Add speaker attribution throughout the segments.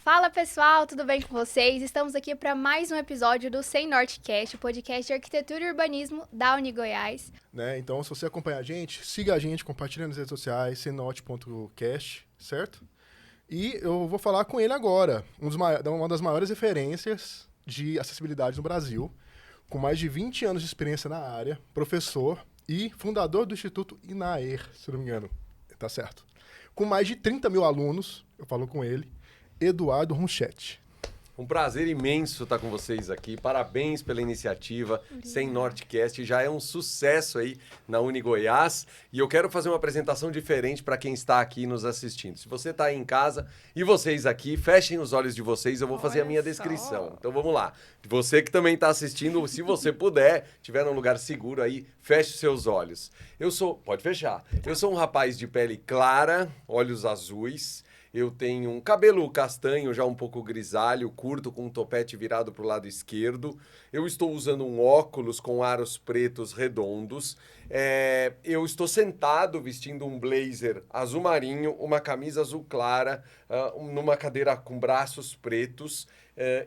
Speaker 1: Fala pessoal, tudo bem com vocês? Estamos aqui para mais um episódio do Sem Nortecast, o podcast de arquitetura e urbanismo da UniGoiás.
Speaker 2: Então, se você acompanha a gente, siga a gente, compartilha nas redes sociais, semnorte.cast, certo? E eu vou falar com ele agora, uma das maiores referências de acessibilidade no Brasil, com mais de 20 anos de experiência na área, professor e fundador do Instituto INAER, se não me engano, tá certo. Com mais de 30 mil alunos, eu falo com ele, Eduardo Runchetti.
Speaker 3: Um prazer imenso estar com vocês aqui. Parabéns pela iniciativa. Sem Nortecast já é um sucesso aí na UniGoiás. E eu quero fazer uma apresentação diferente para quem está aqui nos assistindo. Se você está aí em casa e vocês aqui, fechem os olhos de vocês, eu vou fazer a minha descrição. Então vamos lá. Você que também está assistindo, se você puder, estiver num lugar seguro aí, feche os seus olhos. Pode fechar. Eu sou um rapaz de pele clara, olhos azuis. Eu tenho um cabelo castanho, já um pouco grisalho, curto, com um topete virado para o lado esquerdo. Eu estou usando um óculos com aros pretos redondos. Eu estou sentado vestindo um blazer azul marinho, uma camisa azul clara, numa cadeira com braços pretos.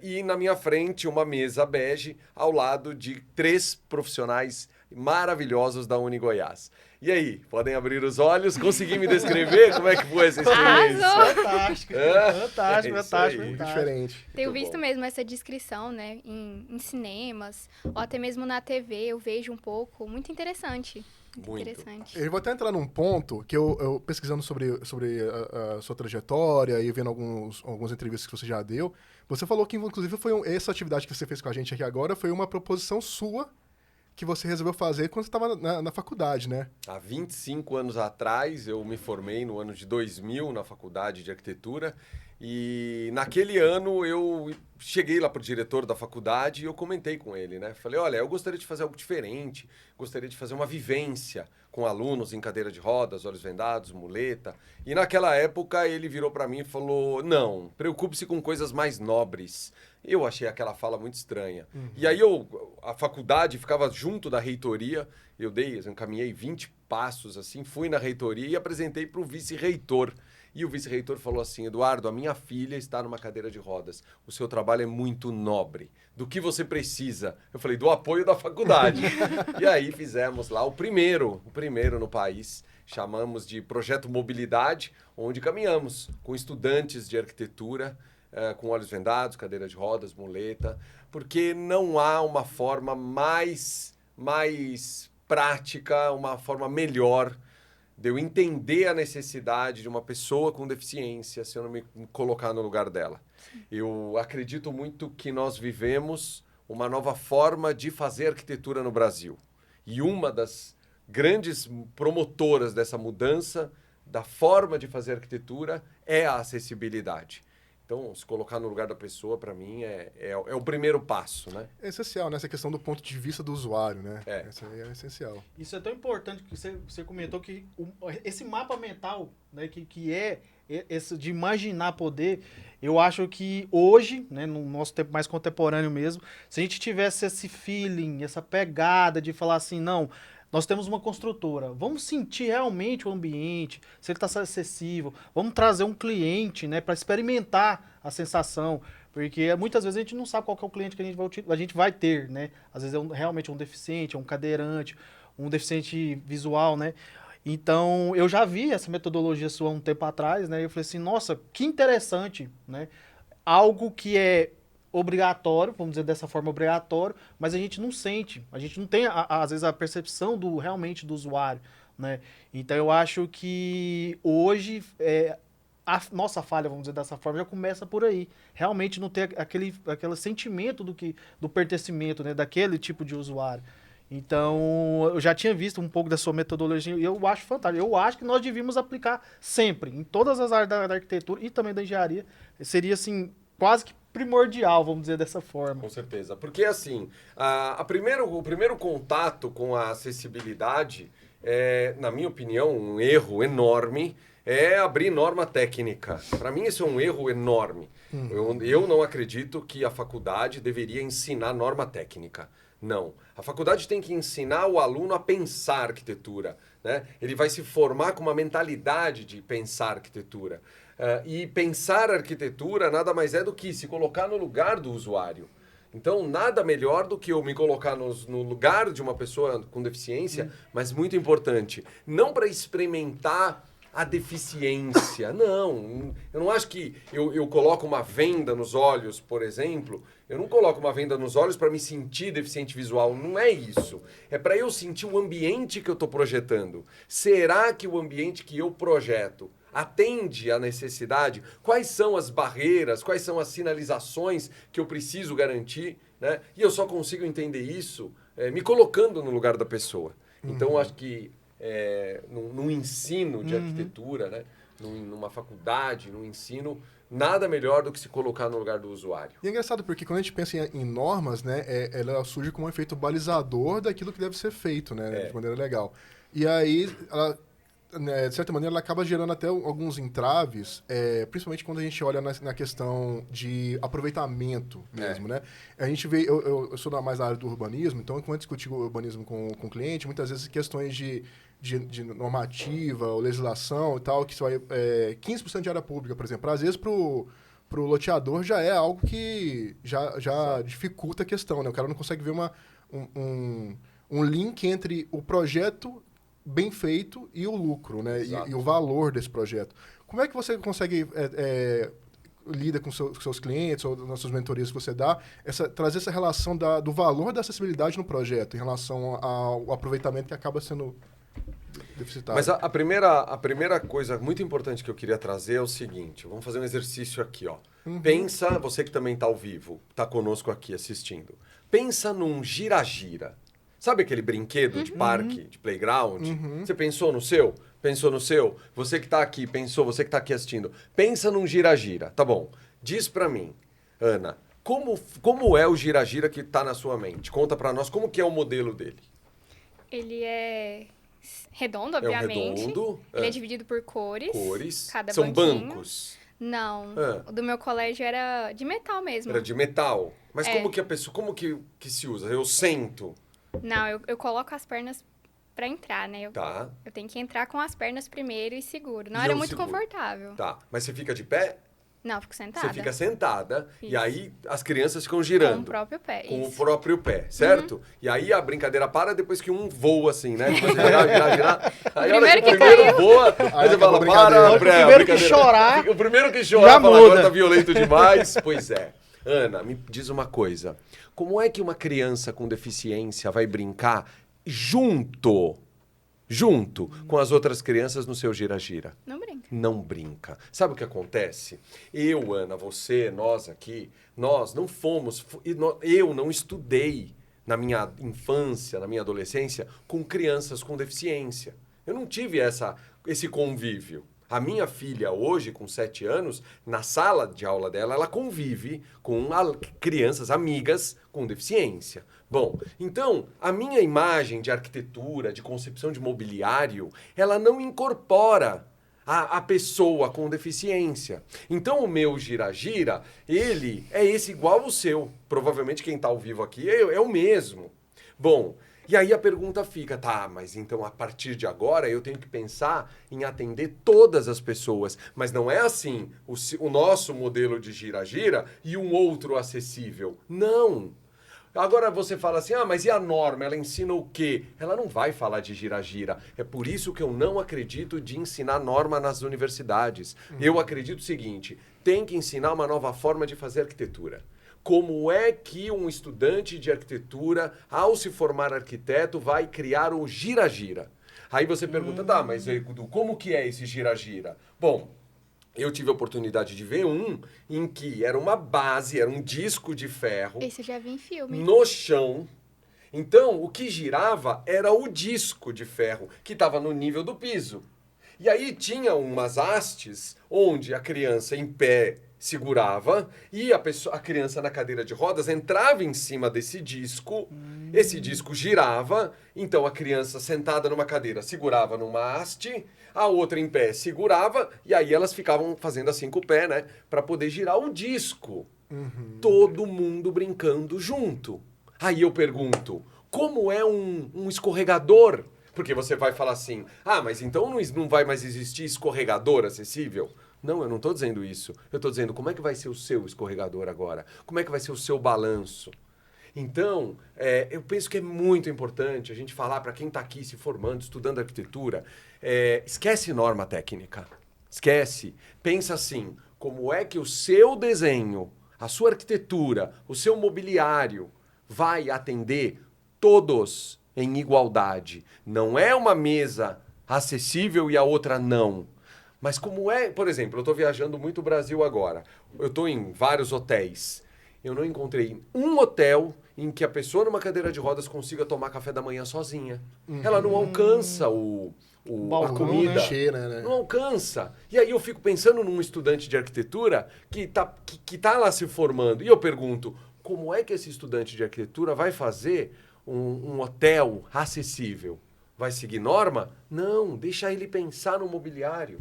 Speaker 3: E na minha frente uma mesa bege ao lado de 3 profissionais maravilhosos da UniGoiás. E aí, podem abrir os olhos? Consegui me descrever? Como é que foi essa experiência?
Speaker 1: Fantástico,
Speaker 2: fantástico. Muito diferente.
Speaker 1: Tenho visto mesmo essa descrição, né, em cinemas, ou até mesmo na TV, eu vejo um pouco, muito interessante. Muito interessante.
Speaker 2: Eu vou até entrar num ponto que eu pesquisando sobre a sua trajetória e vendo algumas entrevistas que você já deu, você falou que, inclusive, essa atividade que você fez com a gente aqui agora foi uma proposição sua que você resolveu fazer quando você estava na faculdade, né?
Speaker 3: Há 25 anos atrás, eu me formei no ano de 2000 na faculdade de arquitetura e naquele ano eu cheguei lá para o diretor da faculdade e eu comentei com ele, né? Falei, olha, eu gostaria de fazer algo diferente, gostaria de fazer uma vivência com alunos em cadeira de rodas, olhos vendados, muleta. E naquela época ele virou para mim e falou, não, preocupe-se com coisas mais nobres. Eu achei aquela fala muito estranha. E aí a faculdade ficava junto da reitoria, eu caminhei 20 passos assim, fui na reitoria e apresentei para o vice-reitor. E o vice-reitor falou assim, Eduardo, a minha filha está numa cadeira de rodas, o seu trabalho é muito nobre. Do que você precisa? Eu falei, do apoio da faculdade. E aí fizemos lá o primeiro no país, chamamos de Projeto Mobilidade, onde caminhamos com estudantes de arquitetura, com olhos vendados, cadeira de rodas, muleta, porque não há uma forma mais prática, uma forma melhor de eu entender a necessidade de uma pessoa com deficiência, se eu não me colocar no lugar dela. Eu acredito muito que nós vivemos uma nova forma de fazer arquitetura no Brasil. E uma das grandes promotoras dessa mudança da forma de fazer arquitetura é a acessibilidade. Então, se colocar no lugar da pessoa, para mim, é o primeiro passo, né?
Speaker 2: É essencial, né? Essa questão do ponto de vista do usuário, né?
Speaker 3: É.
Speaker 2: Essa aí é essencial.
Speaker 4: Isso é tão importante que você comentou que esse mapa mental, né, que é esse de imaginar poder, eu acho que hoje, né, no nosso tempo mais contemporâneo mesmo, se a gente tivesse esse feeling, essa pegada de falar assim, não, nós temos uma construtora, vamos sentir realmente o ambiente, se ele está acessível, vamos trazer um cliente, né, para experimentar a sensação, porque muitas vezes a gente não sabe qual que é o cliente que a gente vai ter, né, às vezes realmente um deficiente, um cadeirante, um deficiente visual, né, então eu já vi essa metodologia sua um tempo atrás, né, e eu falei assim, nossa, que interessante, né, algo que é obrigatório, vamos dizer dessa forma, obrigatório, mas a gente não sente, a gente não tem, às vezes, a percepção realmente do usuário, né? Então, eu acho que hoje, a nossa falha, vamos dizer dessa forma, já começa por aí. Realmente não ter aquele sentimento do pertencimento, né? Daquele tipo de usuário. Então, eu já tinha visto um pouco da sua metodologia e eu acho fantástico. Eu acho que nós devíamos aplicar sempre, em todas as áreas da arquitetura e também da engenharia. Seria, assim, quase que primordial, vamos dizer dessa forma.
Speaker 3: Com certeza. Porque, assim, o primeiro contato com a acessibilidade é, na minha opinião, um erro enorme, é abrir norma técnica. Para mim, esse é um erro enorme. Eu não acredito que a faculdade deveria ensinar norma técnica. Não. A faculdade tem que ensinar o aluno a pensar arquitetura, né? Ele vai se formar com uma mentalidade de pensar arquitetura. E pensar arquitetura nada mais é do que se colocar no lugar do usuário. Então, nada melhor do que eu me colocar no lugar de uma pessoa com deficiência, mas muito importante, não para experimentar a deficiência. Não, eu não acho que eu coloco uma venda nos olhos, por exemplo. Eu não coloco uma venda nos olhos para me sentir deficiente visual. Não é isso. É para eu sentir o ambiente que eu estou projetando. Será que o ambiente que eu projeto atende à necessidade? Quais são as barreiras? Quais são as sinalizações que eu preciso garantir? Né? E eu só consigo entender isso me colocando no lugar da pessoa. Então, eu acho que num ensino de arquitetura, né? Numa faculdade, num ensino, nada melhor do que se colocar no lugar do usuário.
Speaker 2: E é engraçado porque quando a gente pensa em normas, né, ela surge como um efeito balizador daquilo que deve ser feito, né, de maneira legal. E aí, ela, né, de certa maneira, ela acaba gerando até alguns entraves, principalmente quando a gente olha na questão de aproveitamento mesmo, né? A gente vê, eu sou mais da área do urbanismo, então quando eu discuti o urbanismo com o cliente, muitas vezes questões de normativa ou legislação e tal, que você vai 15% de área pública, por exemplo, às vezes pro loteador já é algo que já dificulta a questão, né? O cara não consegue ver um link entre o projeto bem feito e o lucro, né? E o valor desse projeto. Como é que você consegue lida com seus clientes ou nas suas mentorias que você dá, trazer essa relação do valor da acessibilidade no projeto em relação ao aproveitamento que acaba sendo deficitário?
Speaker 3: Mas a primeira coisa muito importante que eu queria trazer é o seguinte, vamos fazer um exercício aqui, ó. Pensa, você que também está ao vivo, está conosco aqui assistindo, pensa num gira-gira. Sabe aquele brinquedo de parque, de playground? Você pensou no seu? Pensou no seu? Você que está aqui, pensou, você que está aqui assistindo. Pensa num gira-gira. Tá bom. Diz para mim, Ana, como é o gira-gira que está na sua mente? Conta para nós como que é o modelo dele.
Speaker 1: Ele é redondo, obviamente.
Speaker 3: É um redondo.
Speaker 1: Ele é dividido por cores.
Speaker 3: Cores.
Speaker 1: Cada
Speaker 3: São
Speaker 1: banquinho.
Speaker 3: bancos.
Speaker 1: Não. O do meu colégio era de metal mesmo.
Speaker 3: Era de metal. Mas como que a pessoa, como que se usa? Eu sento.
Speaker 1: Não, eu coloco as pernas pra entrar, né?
Speaker 3: Tá.
Speaker 1: Eu tenho que entrar com as pernas primeiro e seguro. Não
Speaker 3: E
Speaker 1: era
Speaker 3: eu
Speaker 1: muito
Speaker 3: seguro.
Speaker 1: confortável.
Speaker 3: Tá. Mas você fica de pé?
Speaker 1: Não, eu fico sentada.
Speaker 3: Você fica sentada.
Speaker 1: Isso.
Speaker 3: E aí as crianças ficam
Speaker 1: Com
Speaker 3: girando.
Speaker 1: o próprio pé.
Speaker 3: Com o
Speaker 1: isso.
Speaker 3: próprio pé, certo? E aí a brincadeira para depois que um voa assim, né? Depois você girar. Aí a hora que o primeiro voa, aí você fala, para,
Speaker 4: O primeiro que chorar,
Speaker 3: o primeiro que chorar
Speaker 4: já
Speaker 3: fala,
Speaker 4: muda.
Speaker 3: agora tá violento demais. Pois é. Ana, me diz uma coisa. Como é que uma criança com deficiência vai brincar junto com as outras crianças no seu gira-gira?
Speaker 1: Não brinca.
Speaker 3: Não brinca. Sabe o que acontece? Eu, Ana, você, nós aqui, nós não fomos... Eu não estudei na minha infância, na minha adolescência, com crianças com deficiência. Eu não tive esse convívio. A minha filha hoje, com 7 anos, na sala de aula dela, ela convive com crianças amigas com deficiência. Bom, então, a minha imagem de arquitetura, de concepção de mobiliário, ela não incorpora a pessoa com deficiência. Então, o meu gira-gira, ele é esse igual o seu. Provavelmente quem está ao vivo aqui é o mesmo. Bom, e aí a pergunta fica, tá, mas então a partir de agora eu tenho que pensar em atender todas as pessoas. Mas não é assim o nosso modelo de gira-gira e um outro acessível. Não. Agora você fala assim, mas e a norma? Ela ensina o quê? Ela não vai falar de gira-gira. É por isso que eu não acredito de ensinar norma nas universidades. Eu acredito o seguinte, tem que ensinar uma nova forma de fazer arquitetura. Como é que um estudante de arquitetura, ao se formar arquiteto, vai criar o gira-gira? Aí você pergunta, tá, mas Edu, como que é esse gira-gira? Bom, eu tive a oportunidade de ver em que era uma base, era um disco de ferro.
Speaker 1: Esse eu já vi em filme.
Speaker 3: No chão. Então, o que girava era o disco de ferro, que estava no nível do piso. E aí tinha umas hastes onde a criança em pé segurava e a criança na cadeira de rodas entrava em cima desse disco, esse disco girava, então a criança sentada numa cadeira segurava numa haste, a outra em pé segurava e aí elas ficavam fazendo assim com o pé, né, para poder girar o disco. Todo mundo brincando junto. Aí eu pergunto, como é um escorregador? Porque você vai falar assim, mas então não vai mais existir escorregador acessível? Não, eu não estou dizendo isso. Eu estou dizendo como é que vai ser o seu escorregador agora? Como é que vai ser o seu balanço? Então, eu penso que é muito importante a gente falar para quem está aqui se formando, estudando arquitetura, esquece norma técnica. Esquece. Pensa assim, como é que o seu desenho, a sua arquitetura, o seu mobiliário vai atender todos em igualdade. Não é uma mesa acessível e a outra não. Mas como é, por exemplo, eu estou viajando muito o Brasil agora. Eu estou em vários hotéis. Eu não encontrei um hotel em que a pessoa numa cadeira de rodas consiga tomar café da manhã sozinha. Ela não alcança a comida.
Speaker 2: Né? Cheira, né?
Speaker 3: Não alcança. E aí eu fico pensando num estudante de arquitetura que tá lá se formando. E eu pergunto, como é que esse estudante de arquitetura vai fazer um hotel acessível? Vai seguir norma? Não, deixa ele pensar no mobiliário.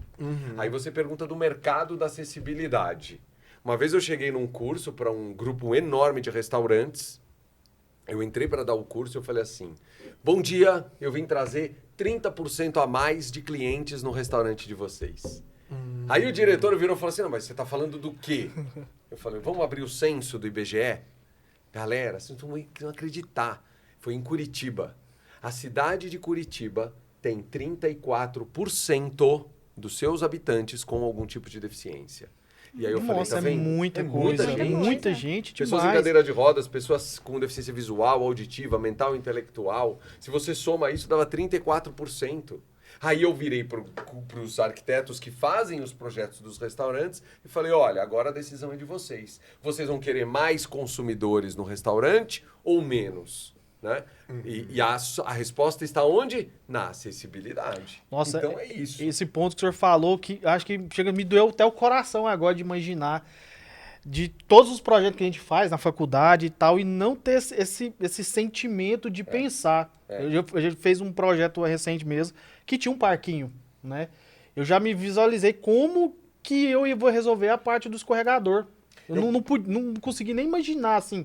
Speaker 3: Aí você pergunta do mercado da acessibilidade. Uma vez eu cheguei num curso para um grupo enorme de restaurantes. Eu entrei para dar o curso e eu falei assim, bom dia, eu vim trazer 30% a mais de clientes no restaurante de vocês. Aí o diretor virou e falou assim, não, mas você está falando do quê? Eu falei, vamos abrir o censo do IBGE? Galera, vocês não vão acreditar. Foi em Curitiba. A cidade de Curitiba tem 34% dos seus habitantes com algum tipo de deficiência. E aí eu falei, tá vendo?
Speaker 4: Muita coisa, muita gente demais.
Speaker 3: Pessoas em cadeira de rodas, pessoas com deficiência visual, auditiva, mental, intelectual. Se você soma isso, dava 34%. Aí eu virei para os arquitetos que fazem os projetos dos restaurantes e falei, olha, agora a decisão é de vocês. Vocês vão querer mais consumidores no restaurante ou menos? Né? E a resposta está onde? Na acessibilidade.
Speaker 4: Nossa,
Speaker 3: então é isso.
Speaker 4: Esse ponto que o senhor falou, que acho que me doeu até o coração agora de imaginar de todos os projetos que a gente faz na faculdade e tal, e não ter esse sentimento de pensar. A gente fez um projeto recente mesmo, que tinha um parquinho, né? Eu já me visualizei como que eu vou resolver a parte do escorregador. Eu não consegui nem imaginar, assim...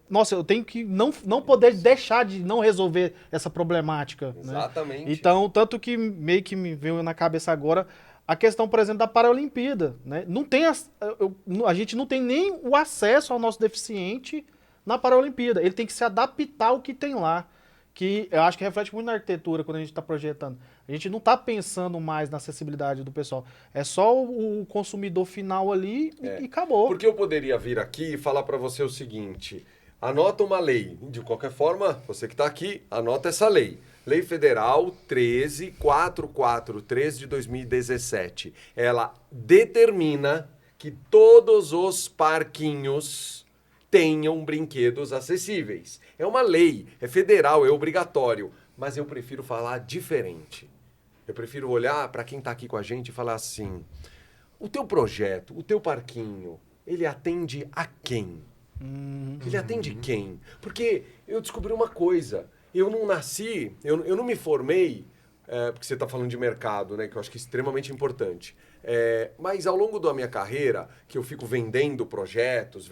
Speaker 4: nossa, eu tenho que não poder deixar de não resolver essa problemática.
Speaker 3: Exatamente.
Speaker 4: Né? Então, tanto que meio que me veio na cabeça agora a questão, por exemplo, da Paralimpíada. Né? Não tem a gente não tem nem o acesso ao nosso deficiente na Paralimpíada. Ele tem que se adaptar ao que tem lá. Que eu acho que reflete muito na arquitetura quando a gente está projetando. A gente não está pensando mais na acessibilidade do pessoal. É só o consumidor final ali e acabou.
Speaker 3: Porque eu poderia vir aqui e falar para você o seguinte, anota uma lei. De qualquer forma, você que está aqui, anota essa lei. Lei Federal 13443 de 2017. Ela determina que todos os parquinhos tenham brinquedos acessíveis. É uma lei, é federal, é obrigatório, mas eu prefiro falar diferente. Eu prefiro olhar para quem está aqui com a gente e falar assim, o teu projeto, o teu parquinho, ele atende a quem? Ele atende quem? Porque eu descobri uma coisa, eu não nasci, eu não me formei, porque você está falando de mercado, né, que eu acho que é extremamente importante. Mas ao longo da minha carreira, que eu fico vendendo projetos,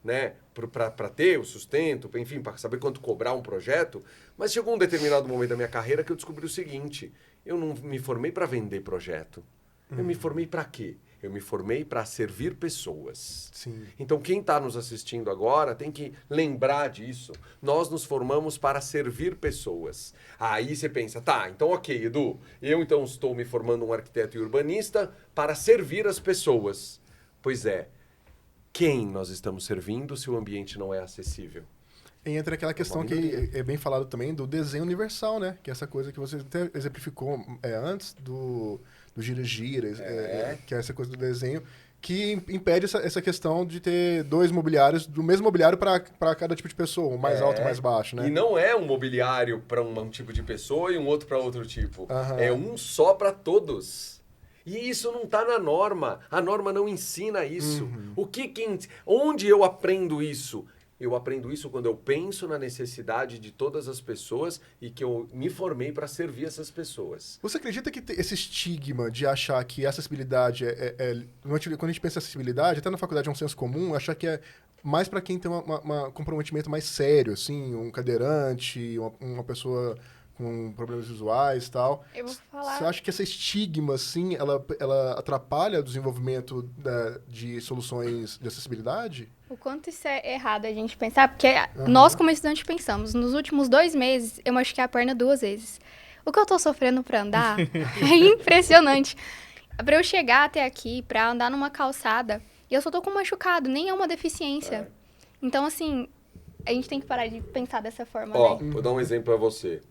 Speaker 3: né, para ter o sustento, enfim, para saber quanto cobrar um projeto, mas chegou um determinado momento da minha carreira que eu descobri o seguinte, eu não me formei para vender projeto. Eu me formei para quê? Eu me formei para servir pessoas.
Speaker 2: Sim.
Speaker 3: Então, quem está nos assistindo agora tem que lembrar disso. Nós nos formamos para servir pessoas. Aí você pensa, tá, então ok, Edu, eu então estou me formando um arquiteto e urbanista para servir as pessoas. Pois é, quem nós estamos servindo se o ambiente não é acessível?
Speaker 2: Entra aquela questão que é bem falado também do desenho universal, né? Que é essa coisa que você até exemplificou antes do gira-gira, que é essa coisa do desenho, que impede essa questão de ter dois mobiliários, do mesmo mobiliário para cada tipo de pessoa, um mais alto e mais baixo, né?
Speaker 3: E não é um mobiliário para um tipo de pessoa e um outro para outro tipo.
Speaker 2: Aham.
Speaker 3: É um só para todos. E isso não está na norma. A norma não ensina isso. Onde eu aprendo isso? Eu aprendo isso quando eu penso na necessidade de todas as pessoas e que eu me formei para servir essas pessoas.
Speaker 2: Você acredita que esse estigma de achar que acessibilidade quando a gente pensa em acessibilidade, até na faculdade é um senso comum, achar que é mais para quem tem um comprometimento mais sério, assim, um cadeirante, uma pessoa com problemas visuais e tal.
Speaker 1: Eu vou falar...
Speaker 2: Você acha que esse estigma, assim, ela atrapalha o desenvolvimento de soluções de acessibilidade?
Speaker 1: O quanto isso é errado a gente pensar, porque nós, como estudantes, pensamos. Nos últimos 2 meses, eu machuquei a perna 2 vezes. O que eu tô sofrendo pra andar é impressionante. Pra eu chegar até aqui, pra andar numa calçada, e eu só tô com machucado, nem é uma deficiência. Então, assim, a gente tem que parar de pensar dessa forma, né?
Speaker 3: Vou dar um exemplo pra você.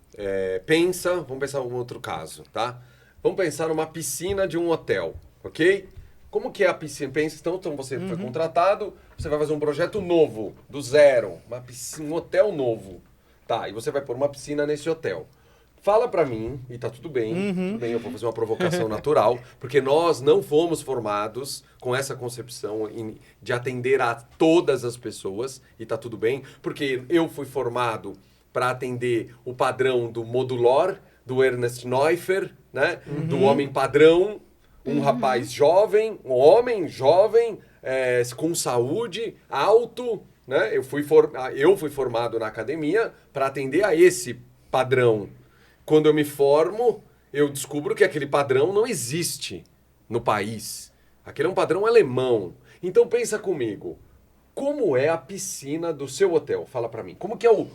Speaker 3: Vamos pensar em um outro caso, tá? Vamos pensar numa piscina de um hotel, ok? Como que é a piscina? Então você foi contratado, você vai fazer um projeto novo, do zero, um hotel novo. Tá, e você vai pôr uma piscina nesse hotel. Fala pra mim, e tá tudo bem, eu vou fazer uma provocação natural, porque nós não fomos formados com essa concepção de atender a todas as pessoas, e tá tudo bem, porque eu fui formado para atender o padrão do Modulor, do Ernest Neuffer, né? Do homem padrão, um rapaz jovem, um homem jovem, com saúde, alto, né? Eu fui formado na academia para atender a esse padrão. Quando eu me formo, eu descubro que aquele padrão não existe no país. Aquele é um padrão alemão. Então pensa comigo. Como é a piscina do seu hotel? Fala pra mim. Como que é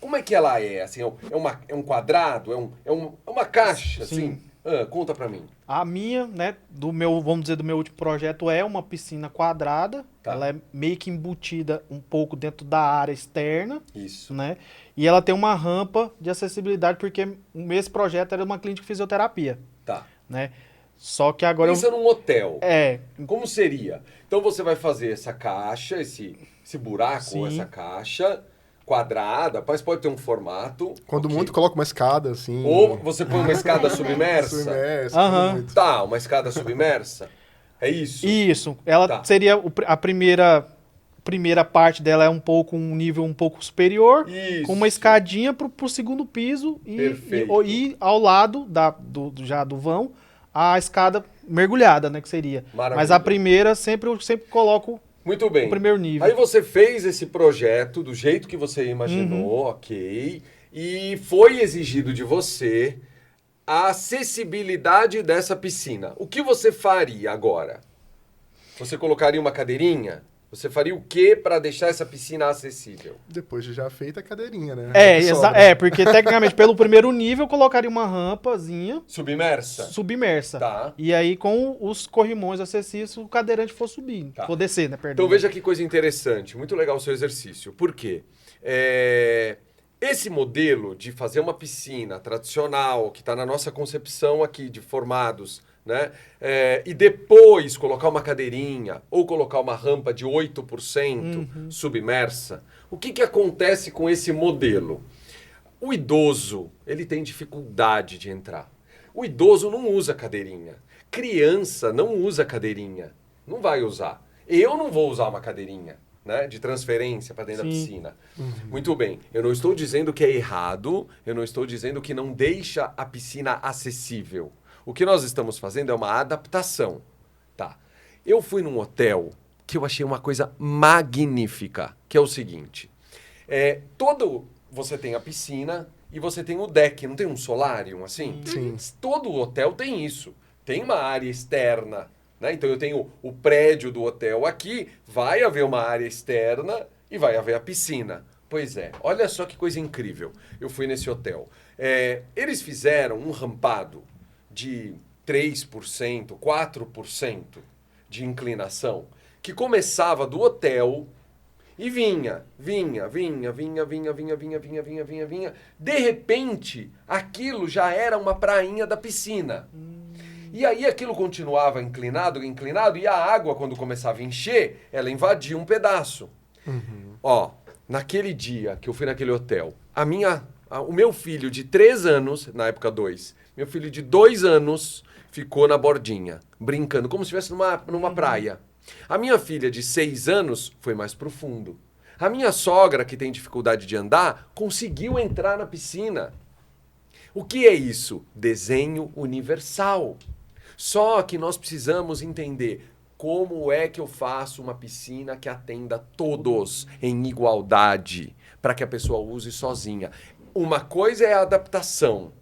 Speaker 3: como é que ela é? Assim, é um quadrado? É uma caixa?
Speaker 4: Sim.
Speaker 3: Assim? Conta pra mim.
Speaker 4: A minha, né, do meu último projeto é uma piscina quadrada.
Speaker 3: Tá.
Speaker 4: Ela é meio que embutida um pouco dentro da área externa.
Speaker 3: Isso.
Speaker 4: Né? E ela tem uma rampa de acessibilidade, porque esse projeto era uma clínica de fisioterapia.
Speaker 3: Tá.
Speaker 4: Né? Só que agora
Speaker 3: Pensa num hotel.
Speaker 4: É.
Speaker 3: Como seria? Então você vai fazer essa caixa, esse buraco,
Speaker 4: Sim.
Speaker 3: essa caixa quadrada, mas pode ter um formato.
Speaker 2: Quando
Speaker 3: ok.
Speaker 2: muito, coloca uma escada, assim.
Speaker 3: Ou você põe uma escada submersa.
Speaker 2: Submersa,
Speaker 4: Aham.
Speaker 2: muito.
Speaker 3: Tá, uma escada submersa. É isso?
Speaker 4: Isso. Ela
Speaker 3: Tá.
Speaker 4: seria a primeira parte dela é um nível um pouco superior,
Speaker 3: Isso.
Speaker 4: com uma escadinha pro segundo piso
Speaker 3: Perfeito.
Speaker 4: e ao lado do vão a escada mergulhada, né, que seria.
Speaker 3: Maravilha.
Speaker 4: Mas a primeira eu sempre coloco
Speaker 3: Muito bem.
Speaker 4: o primeiro nível.
Speaker 3: Aí você fez esse projeto do jeito que você imaginou, ok. E foi exigido de você a acessibilidade dessa piscina. O que você faria agora? Você colocaria uma cadeirinha? Você faria o que para deixar essa piscina acessível?
Speaker 2: Depois de já feita a cadeirinha, né? Que sobra.
Speaker 4: Porque tecnicamente pelo primeiro nível eu colocaria uma rampazinha
Speaker 3: Submersa?
Speaker 4: submersa.
Speaker 3: Tá.
Speaker 4: E aí com os corrimões acessíveis, o cadeirante for subir,
Speaker 3: Tá.
Speaker 4: for descer, né, perdão.
Speaker 3: Então veja que coisa interessante, muito legal o seu exercício. Por quê? Esse modelo de fazer uma piscina tradicional, que está na nossa concepção aqui de formados, né? E depois colocar uma cadeirinha ou colocar uma rampa de 8% submersa, o que acontece com esse modelo? O idoso, ele tem dificuldade de entrar. O idoso não usa cadeirinha. Criança não usa cadeirinha. Não vai usar. Eu não vou usar uma cadeirinha, né, de transferência para dentro da piscina. Muito bem. Eu não estou dizendo que é errado, eu não estou dizendo que não deixa a piscina acessível. O que nós estamos fazendo é uma adaptação. Tá. Eu fui num hotel que eu achei uma coisa magnífica, que é o seguinte. Você tem a piscina e você tem o deck, não tem um solarium assim?
Speaker 2: Sim.
Speaker 3: Todo hotel tem isso. Tem uma área externa, né? Então eu tenho o prédio do hotel aqui, vai haver uma área externa e vai haver a piscina. Pois é, olha só que coisa incrível. Eu fui nesse hotel. Eles fizeram um rampado de 3%, 4% de inclinação, que começava do hotel e vinha. De repente, aquilo já era uma prainha da piscina. E aí aquilo continuava inclinado, e a água, quando começava a encher, ela invadia um pedaço. Ó, naquele dia que eu fui naquele hotel, o meu filho de 3 anos, na época 2, meu filho de 2 anos ficou na bordinha, brincando, como se estivesse numa praia. A minha filha de 6 anos foi mais profundo. A minha sogra, que tem dificuldade de andar, conseguiu entrar na piscina. O que é isso? Desenho universal. Só que nós precisamos entender como é que eu faço uma piscina que atenda todos em igualdade, para que a pessoa use sozinha. Uma coisa é a adaptação,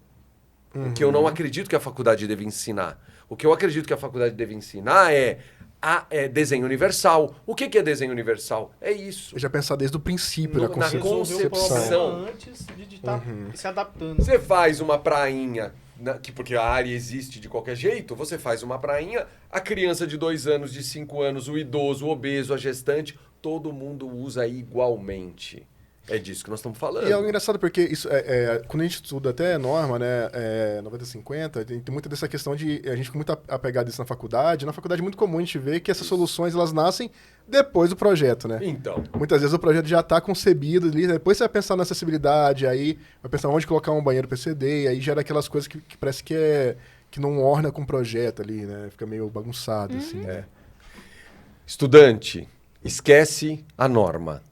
Speaker 3: o que eu não acredito que a faculdade deve ensinar. O que eu acredito que a faculdade deve ensinar é desenho universal. O que é desenho universal? É isso.
Speaker 2: Já pensar desde o princípio,
Speaker 3: Na
Speaker 2: da
Speaker 3: concepção.
Speaker 4: Antes de estar se adaptando.
Speaker 3: Você faz uma prainha, porque a área existe de qualquer jeito, você faz uma prainha, a criança de 2 anos, de 5 anos, o idoso, o obeso, a gestante, todo mundo usa igualmente. É disso que nós estamos falando.
Speaker 2: E é engraçado porque isso, quando a gente estuda até norma, né, 90-50, tem muita dessa questão de... A gente fica muito apegado a isso na faculdade. Na faculdade é muito comum a gente ver que essas soluções, elas nascem depois do projeto, né?
Speaker 3: Então.
Speaker 2: Muitas vezes o projeto já está concebido ali, depois você vai pensar na acessibilidade, aí vai pensar onde colocar um banheiro PCD, e aí gera aquelas coisas que parece que não orna com o projeto ali, né? Fica meio bagunçado, assim.
Speaker 3: Estudante, esquece a norma.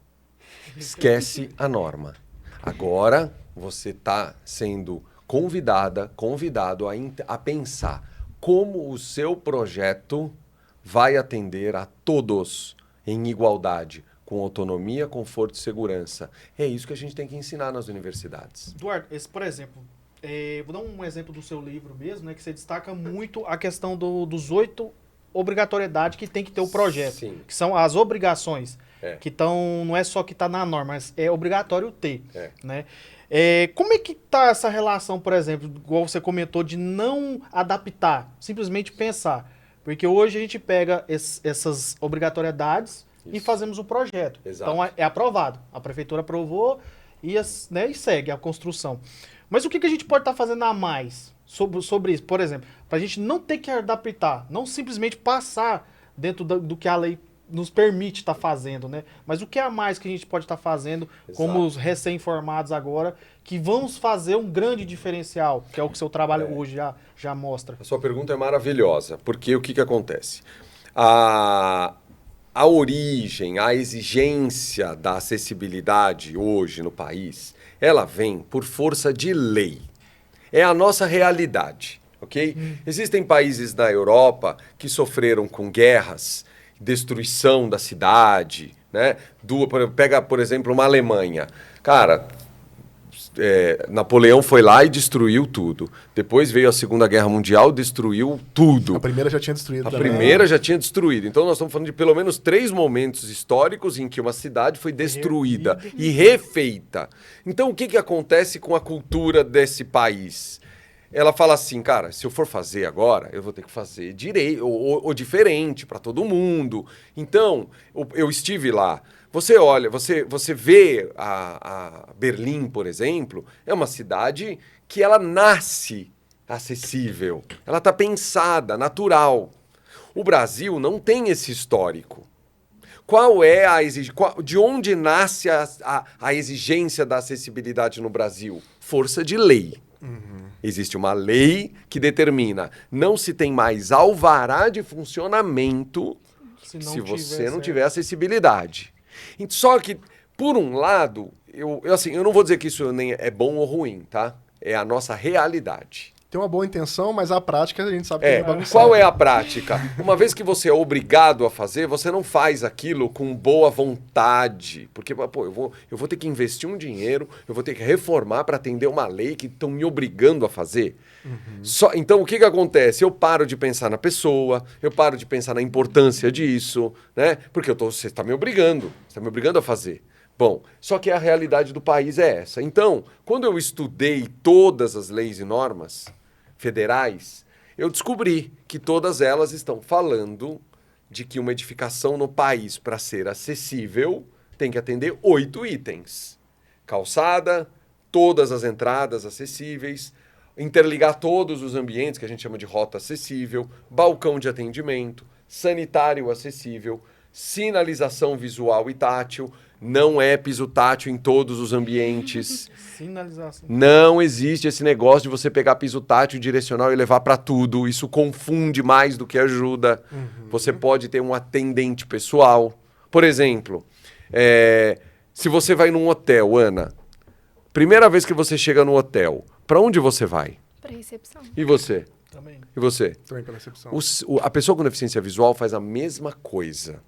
Speaker 3: Esquece a norma. Agora você está sendo convidado a pensar como o seu projeto vai atender a todos em igualdade, com autonomia, conforto e segurança. É isso que a gente tem que ensinar nas universidades.
Speaker 4: Eduardo, por exemplo, vou dar um exemplo do seu livro mesmo, né, que você destaca muito a questão dos 8 obrigatoriedades que tem que ter o projeto.
Speaker 3: Sim.
Speaker 4: Que são as obrigações.
Speaker 3: É.
Speaker 4: Que estão, não é só que está na norma, mas é obrigatório ter.
Speaker 3: É.
Speaker 4: Né? Como é que está essa relação, por exemplo, igual você comentou, de não adaptar, simplesmente pensar? Porque hoje a gente pega essas obrigatoriedades e fazemos o projeto.
Speaker 3: Exato.
Speaker 4: Então é aprovado. A prefeitura aprovou e segue a construção. Mas o que a gente pode estar fazendo a mais sobre isso? Por exemplo, para a gente não ter que adaptar, não simplesmente passar dentro do que a lei nos permite estar fazendo, né? Mas o que a mais que a gente pode estar fazendo, como os recém-formados agora, que vamos fazer um grande diferencial, que é o que o seu trabalho hoje já mostra?
Speaker 3: A sua pergunta é maravilhosa, porque o que acontece? A origem, a exigência da acessibilidade hoje no país, ela vem por força de lei. É a nossa realidade, ok? Existem países da Europa que sofreram com guerras, destruição da cidade, né? Pega, por exemplo, uma Alemanha. Cara, Napoleão foi lá e destruiu tudo. Depois veio a Segunda Guerra Mundial, destruiu tudo.
Speaker 2: A primeira já tinha destruído.
Speaker 3: A primeira já tinha destruído. Então nós estamos falando de pelo menos 3 momentos históricos em que uma cidade foi destruída e refeita. Então o que acontece com a cultura desse país? Ela fala assim, cara, se eu for fazer agora, eu vou ter que fazer direito ou diferente para todo mundo. Então, eu estive lá. Você olha, você vê a Berlim, por exemplo, é uma cidade que ela nasce acessível. Ela está pensada, natural. O Brasil não tem esse histórico. Qual é a exigência? De onde nasce a exigência da acessibilidade no Brasil? Força de lei. Existe uma lei que determina não se tem mais alvará de funcionamento se você não tiver acessibilidade. Só que, por um lado, eu não vou dizer que isso nem é bom ou ruim, tá? É a nossa realidade.
Speaker 2: Tem uma boa intenção, mas a prática a gente sabe que é bagunçada.
Speaker 3: Qual é a prática? Uma vez que você é obrigado a fazer, você não faz aquilo com boa vontade. Porque, pô, eu vou ter que investir um dinheiro, eu vou ter que reformar para atender uma lei que estão me obrigando a fazer. Então, o que acontece? Eu paro de pensar na pessoa, eu paro de pensar na importância disso, né? Porque você está me obrigando a fazer. Bom, só que a realidade do país é essa. Então, quando eu estudei todas as leis e normas federais, eu descobri que todas elas estão falando de que uma edificação no país, para ser acessível, tem que atender 8 itens. Calçada, todas as entradas acessíveis, interligar todos os ambientes, que a gente chama de rota acessível, balcão de atendimento, sanitário acessível, sinalização visual e tátil. Não é piso tátil em todos os ambientes.
Speaker 4: Sinalização.
Speaker 3: Não existe esse negócio de você pegar piso tátil direcional e levar para tudo. Isso confunde mais do que ajuda. Você pode ter um atendente pessoal. Por exemplo, Se você vai num hotel, Ana, primeira vez que você chega no hotel, para onde você vai?
Speaker 1: Pra recepção.
Speaker 3: E você?
Speaker 4: Também.
Speaker 3: E você?
Speaker 2: Também pela recepção.
Speaker 3: A pessoa com deficiência visual faz a mesma coisa.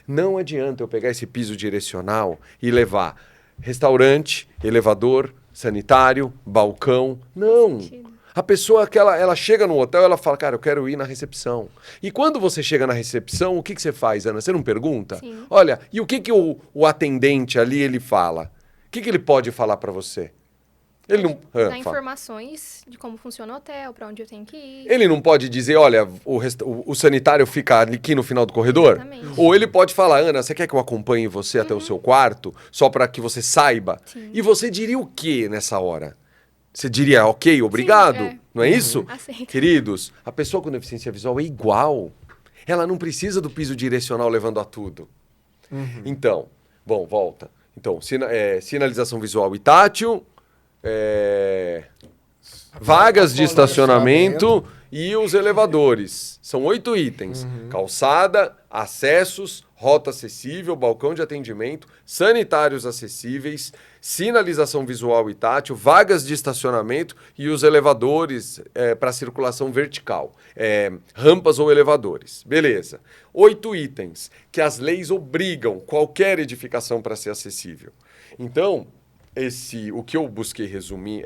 Speaker 3: Não adianta eu pegar esse piso direcional e levar restaurante, elevador, sanitário, balcão. Não.
Speaker 1: Sentido.
Speaker 3: A pessoa que ela chega no hotel, ela fala, cara, eu quero ir na recepção. E quando você chega na recepção, o que você faz, Ana? Você não pergunta?
Speaker 1: Sim.
Speaker 3: Olha, e o que o atendente ali, ele fala? O que ele pode falar para você? Ele não...
Speaker 1: Dá
Speaker 3: fala.
Speaker 1: informações de como funciona o hotel, pra onde eu tenho que ir.
Speaker 3: Ele não pode dizer, olha, o sanitário fica aqui no final do corredor?
Speaker 1: Exatamente.
Speaker 3: Ou ele pode falar, Ana, você quer que eu acompanhe você até o seu quarto, só para que você saiba?
Speaker 1: Sim.
Speaker 3: E você diria o quê nessa hora? Você diria, ok, obrigado?
Speaker 1: é.
Speaker 3: Não é isso?
Speaker 1: Aceito.
Speaker 3: Queridos, a pessoa com deficiência visual é igual. Ela não precisa do piso direcional levando a tudo. Então, bom, volta. Então, sinalização visual e tátil, vagas de estacionamento e os elevadores. São 8 itens. Calçada, acessos, rota acessível, balcão de atendimento, sanitários acessíveis, sinalização visual e tátil, vagas de estacionamento e os elevadores para circulação vertical. Rampas ou elevadores. Beleza. 8 itens que as leis obrigam qualquer edificação para ser acessível. Então, o que eu busquei resumir,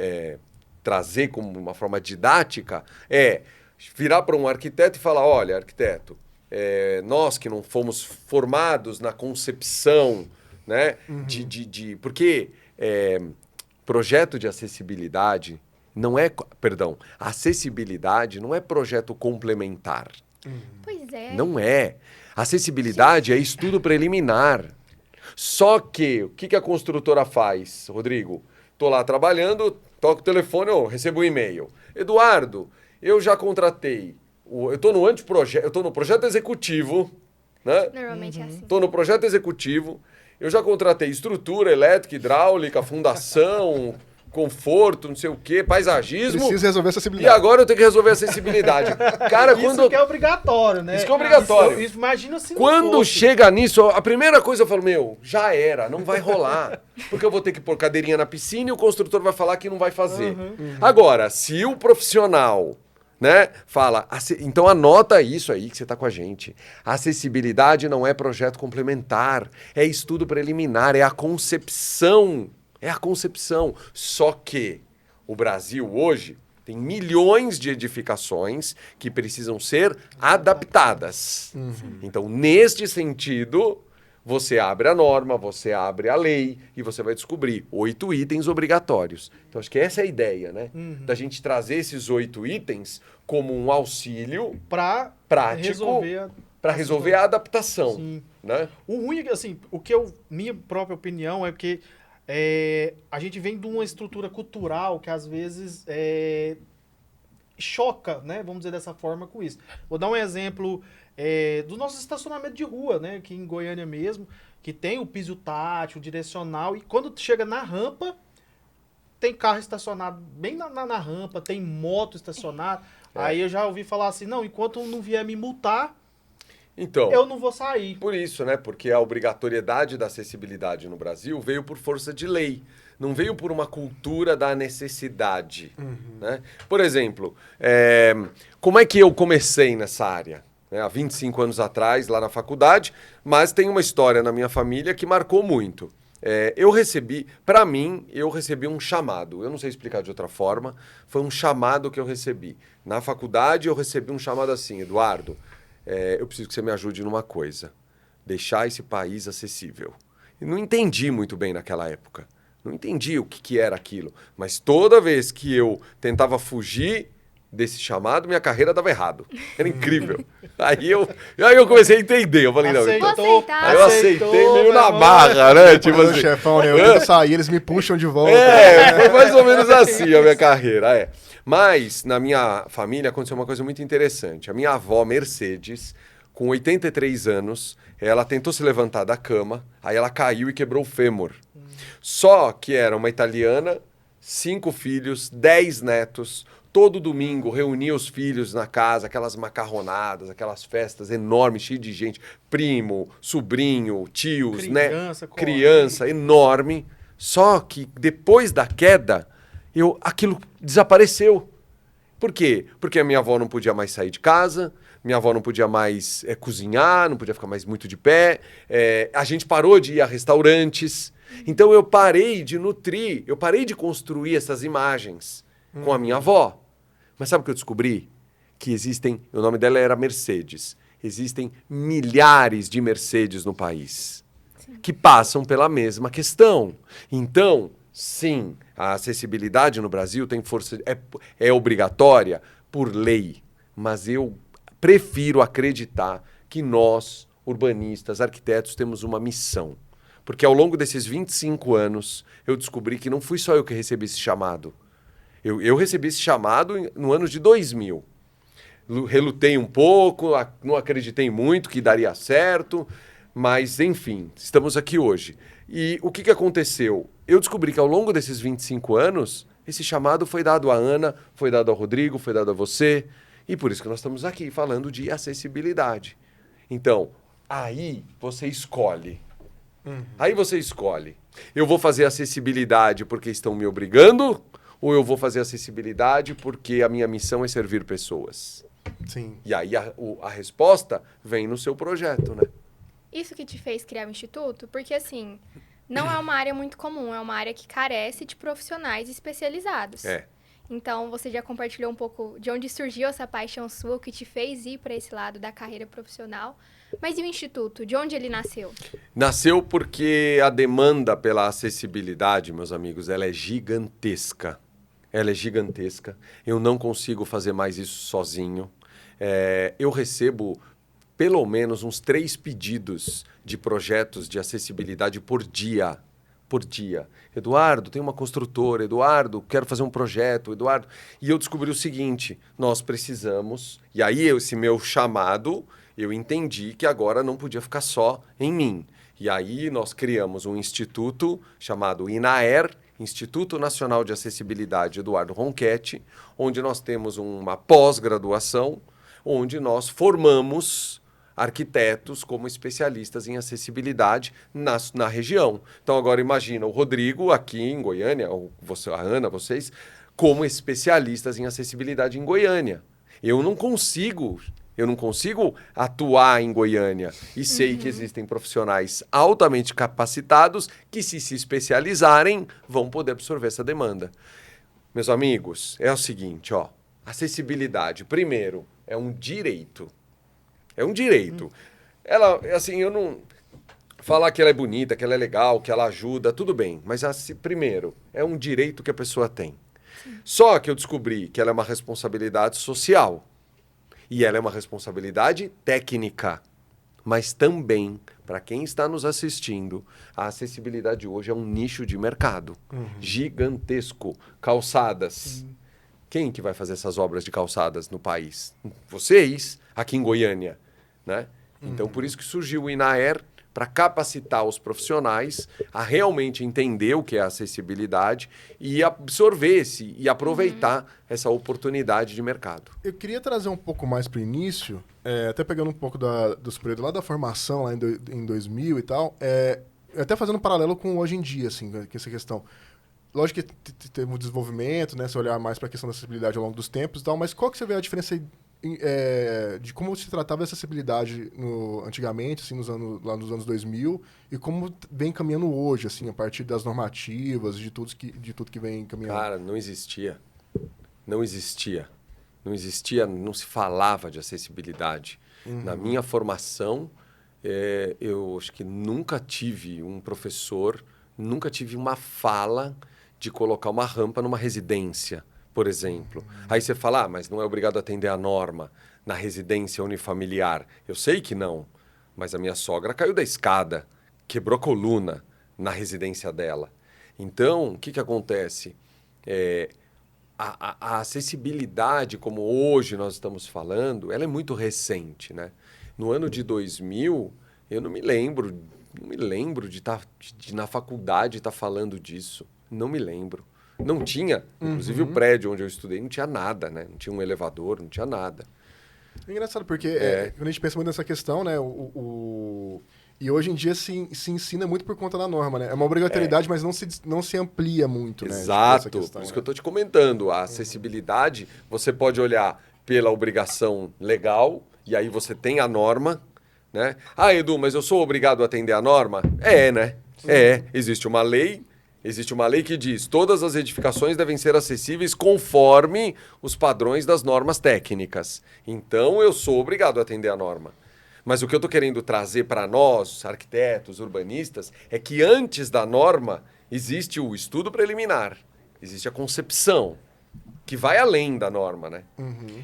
Speaker 3: trazer como uma forma didática, é virar para um arquiteto e falar, olha, arquiteto, nós que não fomos formados na concepção, né, porque projeto de acessibilidade não é, acessibilidade não é projeto complementar.
Speaker 1: Pois é.
Speaker 3: Não é. Acessibilidade é estudo preliminar. Só que, o que a construtora faz, Rodrigo? Estou lá trabalhando, toco o telefone, eu recebo um e-mail. Eduardo, eu já contratei, eu estou no anteprojeto, eu estou no projeto executivo, né?
Speaker 1: Normalmente é assim.
Speaker 3: Estou no projeto executivo, eu já contratei estrutura, elétrica, hidráulica, fundação, conforto, não sei o quê, paisagismo.
Speaker 2: Precisa resolver a
Speaker 3: E
Speaker 2: acessibilidade.
Speaker 3: agora eu tenho que resolver a acessibilidade. Cara,
Speaker 4: Isso que é obrigatório, né?
Speaker 3: Isso que é obrigatório.
Speaker 4: Imagina se não
Speaker 3: Quando
Speaker 4: fosse.
Speaker 3: chega nisso, a primeira coisa eu falo, já era, não vai rolar. Porque eu vou ter que pôr cadeirinha na piscina e o construtor vai falar que não vai fazer. Agora, se o profissional, né, fala, então anota isso aí que você está com a gente. A acessibilidade não é projeto complementar, é estudo preliminar, é a concepção. É a concepção. Só que o Brasil hoje tem milhões de edificações que precisam ser adaptadas. Então, neste sentido, você abre a norma, você abre a lei e você vai descobrir 8 itens obrigatórios. Então, acho que essa é a ideia, né? Da gente trazer esses 8 itens como um auxílio
Speaker 4: Pra
Speaker 3: prático para resolver a adaptação.
Speaker 4: Sim.
Speaker 3: Né?
Speaker 4: O ruim é que, assim, minha própria opinião é porque a gente vem de uma estrutura cultural que às vezes choca, né? Vamos dizer dessa forma com isso. Vou dar um exemplo do nosso estacionamento de rua, né? Aqui em Goiânia mesmo, que tem o piso tátil, direcional, e quando chega na rampa, tem carro estacionado bem na rampa, tem moto estacionada. Aí eu já ouvi falar assim, não, enquanto não vier me multar,
Speaker 3: Então,
Speaker 4: eu não vou sair.
Speaker 3: por isso, né? Porque a obrigatoriedade da acessibilidade no Brasil veio por força de lei. Não veio por uma cultura da necessidade. Né? Por exemplo, como é que eu comecei nessa área? Há 25 anos atrás, lá na faculdade, mas tem uma história na minha família que marcou muito. Eu recebi um chamado. Eu não sei explicar de outra forma. Foi um chamado que eu recebi. Na faculdade, eu recebi um chamado assim, Eduardo, eu preciso que você me ajude numa coisa. Deixar esse país acessível. E não entendi muito bem naquela época. Não entendi o que era aquilo. Mas toda vez que eu tentava fugir desse chamado, minha carreira dava errado. Era incrível. Aí eu comecei a entender. Eu falei, não, então...
Speaker 1: Vou aceitar.
Speaker 3: Aí eu aceitei meio na marra, né? Tipo
Speaker 2: Meu
Speaker 3: assim.
Speaker 2: chefão, né? Eu tento sair, eles me puxam de volta.
Speaker 3: Foi mais ou menos assim a minha carreira, Mas, na minha família, aconteceu uma coisa muito interessante. A minha avó, Mercedes, com 83 anos, ela tentou se levantar da cama, aí ela caiu e quebrou o fêmur. Só que era uma italiana, 5 filhos, 10 netos, todo domingo reunia os filhos na casa, aquelas macarronadas, aquelas festas enormes, cheias de gente, primo, sobrinho, tios,
Speaker 4: Criança,
Speaker 3: né? Criança, enorme. Só que depois da queda, aquilo desapareceu. Por quê? Porque a minha avó não podia mais sair de casa, minha avó não podia mais cozinhar, não podia ficar mais muito de pé, a gente parou de ir a restaurantes. Então eu parei de nutrir, eu parei de construir essas imagens com a minha avó. Mas sabe o que eu descobri? Que existem, o nome dela era Mercedes, existem milhares de Mercedes no país que passam pela mesma questão. Então, sim, a acessibilidade no Brasil tem força, é obrigatória por lei, mas eu prefiro acreditar que nós, urbanistas, arquitetos, temos uma missão. Porque ao longo desses 25 anos, eu descobri que não fui só eu que recebi esse chamado. Eu recebi esse chamado no ano de 2000. Relutei um pouco, não acreditei muito que daria certo, mas, enfim, estamos aqui hoje. E o que aconteceu? Eu descobri que ao longo desses 25 anos, esse chamado foi dado à Ana, foi dado ao Rodrigo, foi dado a você, e por isso que nós estamos aqui falando de acessibilidade. Então, aí você escolhe. Aí você escolhe. Eu vou fazer acessibilidade porque estão me obrigando, ou eu vou fazer acessibilidade porque a minha missão é servir pessoas?
Speaker 2: Sim.
Speaker 3: E aí a resposta vem no seu projeto, né?
Speaker 1: Isso que te fez criar o Instituto? Porque, assim, não é uma área muito comum, é uma área que carece de profissionais especializados. Então, você já compartilhou um pouco de onde surgiu essa paixão sua, o que te fez ir para esse lado da carreira profissional. Mas e o Instituto? De onde ele nasceu?
Speaker 3: Nasceu porque a demanda pela acessibilidade, meus amigos, ela é gigantesca. Ela é gigantesca. Eu não consigo fazer mais isso sozinho. Eu recebo pelo menos uns 3 pedidos de projetos de acessibilidade por dia. Por dia. Eduardo, tem uma construtora. Eduardo, quero fazer um projeto. Eduardo. E eu descobri o seguinte, nós precisamos... E aí, esse meu chamado, eu entendi que agora não podia ficar só em mim. E aí, nós criamos um instituto chamado INAER, Instituto Nacional de Acessibilidade Eduardo Ronchetti, onde nós temos uma pós-graduação, onde nós formamos arquitetos como especialistas em acessibilidade na região. Então, agora imagina o Rodrigo aqui em Goiânia, ou você, a Ana, vocês, como especialistas em acessibilidade em Goiânia. Eu não consigo atuar em Goiânia. E sei que existem profissionais altamente capacitados que, se especializarem, vão poder absorver essa demanda. Meus amigos, é o seguinte, ó, acessibilidade, primeiro, é um direito. É um direito. Ela, assim, eu não... Falar que ela é bonita, que ela é legal, que ela ajuda, tudo bem. Mas, assim, primeiro, é um direito que a pessoa tem. Só que eu descobri que ela é uma responsabilidade social. E ela é uma responsabilidade técnica. Mas também, para quem está nos assistindo, a acessibilidade hoje é um nicho de mercado. Gigantesco. Calçadas. Quem que vai fazer essas obras de calçadas no país? Vocês, aqui em Goiânia, né? Então, por isso que surgiu o INAER, para capacitar os profissionais a realmente entender o que é acessibilidade e absorver e aproveitar essa oportunidade de mercado.
Speaker 2: Eu queria trazer um pouco mais para o início, até pegando um pouco dos períodos lá da formação, lá em 2000 e tal, até fazendo um paralelo com hoje em dia, assim, com essa questão. Lógico que teve um desenvolvimento, né, se olhar mais para a questão da acessibilidade ao longo dos tempos e tal, mas qual que você vê a diferença de como se tratava de acessibilidade antigamente, assim, lá nos anos 2000, e como vem caminhando hoje, assim, a partir das normativas, de tudo que vem caminhando?
Speaker 3: Cara, não existia. Não existia. Não existia, não se falava de acessibilidade. Na minha formação, eu acho que nunca tive um professor, nunca tive uma fala de colocar uma rampa numa residência, por exemplo. Aí você fala, mas não é obrigado a atender a norma na residência unifamiliar. Eu sei que não, mas a minha sogra caiu da escada, quebrou a coluna na residência dela. Então, o que acontece? A acessibilidade, como hoje nós estamos falando, ela é muito recente, né? No ano de 2000, eu não me lembro de na faculdade estar falando disso. Não me lembro. Não tinha. Inclusive o prédio onde eu estudei não tinha nada, né? Não tinha um elevador, não tinha nada.
Speaker 2: É engraçado, porque quando a gente pensa muito nessa questão, né? E hoje em dia se ensina muito por conta da norma, né? É uma obrigatoriedade, mas não se amplia muito, né?
Speaker 3: Exato.
Speaker 2: Tipo, essa questão,
Speaker 3: Por isso
Speaker 2: né?
Speaker 3: que eu estou te comentando. A acessibilidade, você pode olhar pela obrigação legal, e aí você tem a norma, né? Ah, Edu, mas eu sou obrigado a atender a norma? Né? Existe uma lei que diz todas as edificações devem ser acessíveis conforme os padrões das normas técnicas. Então, eu sou obrigado a atender a norma. Mas o que eu estou querendo trazer para nós, arquitetos, urbanistas, é que antes da norma existe o estudo preliminar, existe a concepção, que vai além da norma, né?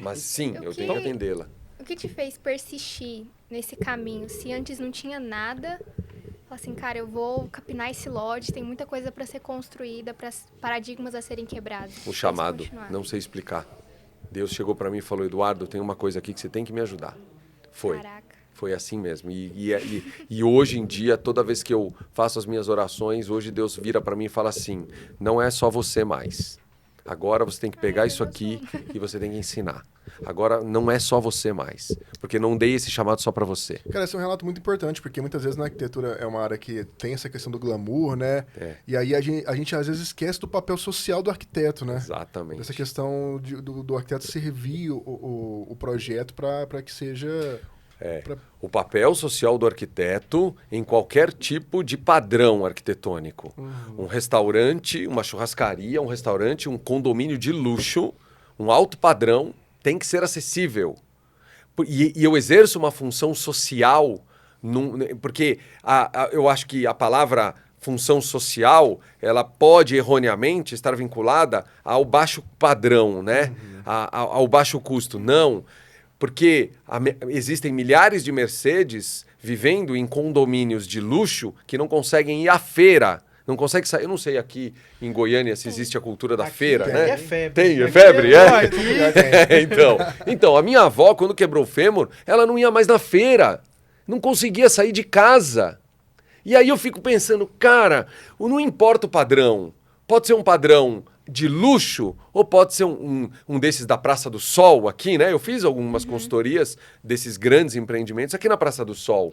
Speaker 3: Mas sim, eu tenho que atendê-la.
Speaker 1: O que te fez persistir nesse caminho? Se antes não tinha nada, fala assim, cara, eu vou capinar esse lote, tem muita coisa para ser construída, para paradigmas a serem quebrados.
Speaker 3: O chamado, não sei explicar. Deus chegou para mim e falou, Eduardo, tem uma coisa aqui que você tem que me ajudar. Foi.
Speaker 1: Caraca.
Speaker 3: Foi assim mesmo. E hoje em dia, toda vez que eu faço as minhas orações, hoje Deus vira para mim e fala assim, não é só você mais. Agora você tem que pegar isso aqui e você tem que ensinar. Agora não é só você mais. Porque não dei esse chamado só para você.
Speaker 2: Cara, esse é um relato muito importante, porque muitas vezes na arquitetura é uma área que tem essa questão do glamour, né? E aí a gente às vezes esquece do papel social do arquiteto, né?
Speaker 3: Exatamente.
Speaker 2: Essa questão do arquiteto servir o projeto para que seja...
Speaker 3: O papel social do arquiteto em qualquer tipo de padrão arquitetônico. Um restaurante, uma churrascaria, um condomínio de luxo, um alto padrão, tem que ser acessível. E eu exerço uma função social, porque eu acho que a palavra função social, ela pode erroneamente estar vinculada ao baixo padrão, né? Ao baixo custo. Não. Porque existem milhares de Mercedes vivendo em condomínios de luxo que não conseguem ir à feira. Não conseguem sair. Eu não sei aqui em Goiânia se existe a cultura da feira, né?
Speaker 4: É febre.
Speaker 3: Tem, é febre, Então, a minha avó, quando quebrou o fêmur, ela não ia mais na feira. Não conseguia sair de casa. E aí eu fico pensando, cara, não importa o padrão. Pode ser um padrão de luxo ou pode ser um desses da Praça do Sol aqui, né? Eu fiz algumas consultorias desses grandes empreendimentos aqui na Praça do Sol.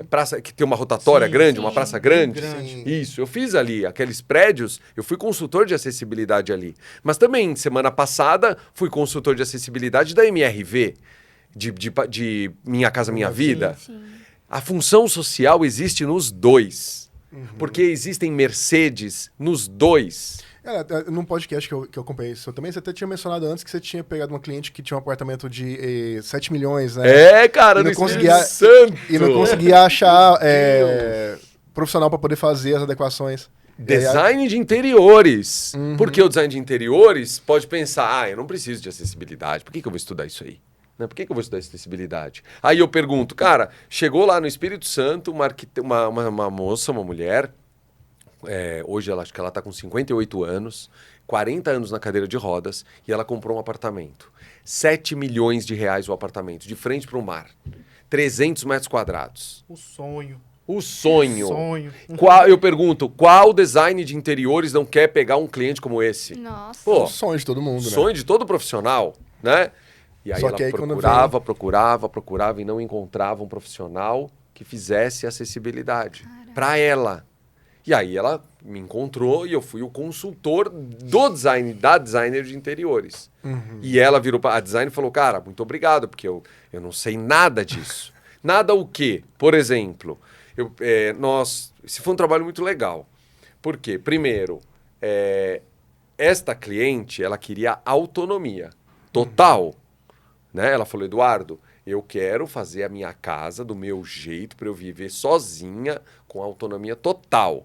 Speaker 3: Praça que tem uma rotatória grande, uma praça grande. Isso, eu fiz ali aqueles prédios, eu fui consultor de acessibilidade ali. Mas também, semana passada, fui consultor de acessibilidade da MRV, de Minha Casa Minha Vida.
Speaker 1: Sim.
Speaker 3: A função social existe nos dois. Porque existem Mercedes nos dois.
Speaker 2: Num podcast que eu acompanhei isso também, você até tinha mencionado antes que você tinha pegado uma cliente que tinha um apartamento de 7 milhões, né?
Speaker 3: Cara,
Speaker 2: e não
Speaker 3: no
Speaker 2: conseguia
Speaker 3: Santo.
Speaker 2: E não conseguia achar profissional para poder fazer as adequações.
Speaker 3: Design de interiores. Porque o design de interiores pode pensar, eu não preciso de acessibilidade, por que eu vou estudar isso aí? Por que eu vou estudar acessibilidade? Aí eu pergunto, cara, chegou lá no Espírito Santo uma moça, uma mulher, hoje acho que ela está com 58 anos, 40 anos na cadeira de rodas, e ela comprou um apartamento. 7 milhões de reais o apartamento, de frente para o mar. 300 metros quadrados.
Speaker 4: O sonho.
Speaker 3: Eu pergunto, qual design de interiores não quer pegar um cliente como esse?
Speaker 1: Nossa.
Speaker 2: É o sonho de todo mundo, né?
Speaker 3: Sonho de todo profissional, né? E aí ela procurava e não encontrava um profissional que fizesse acessibilidade para ela. E aí ela me encontrou e eu fui o consultor da designer de interiores. E ela virou para a designer e falou, cara, muito obrigado, porque eu não sei nada disso. Nada o quê? Por exemplo, esse foi um trabalho muito legal. Por quê? Primeiro, esta cliente, ela queria autonomia total. Né? Ela falou, Eduardo, eu quero fazer a minha casa do meu jeito para eu viver sozinha com autonomia total.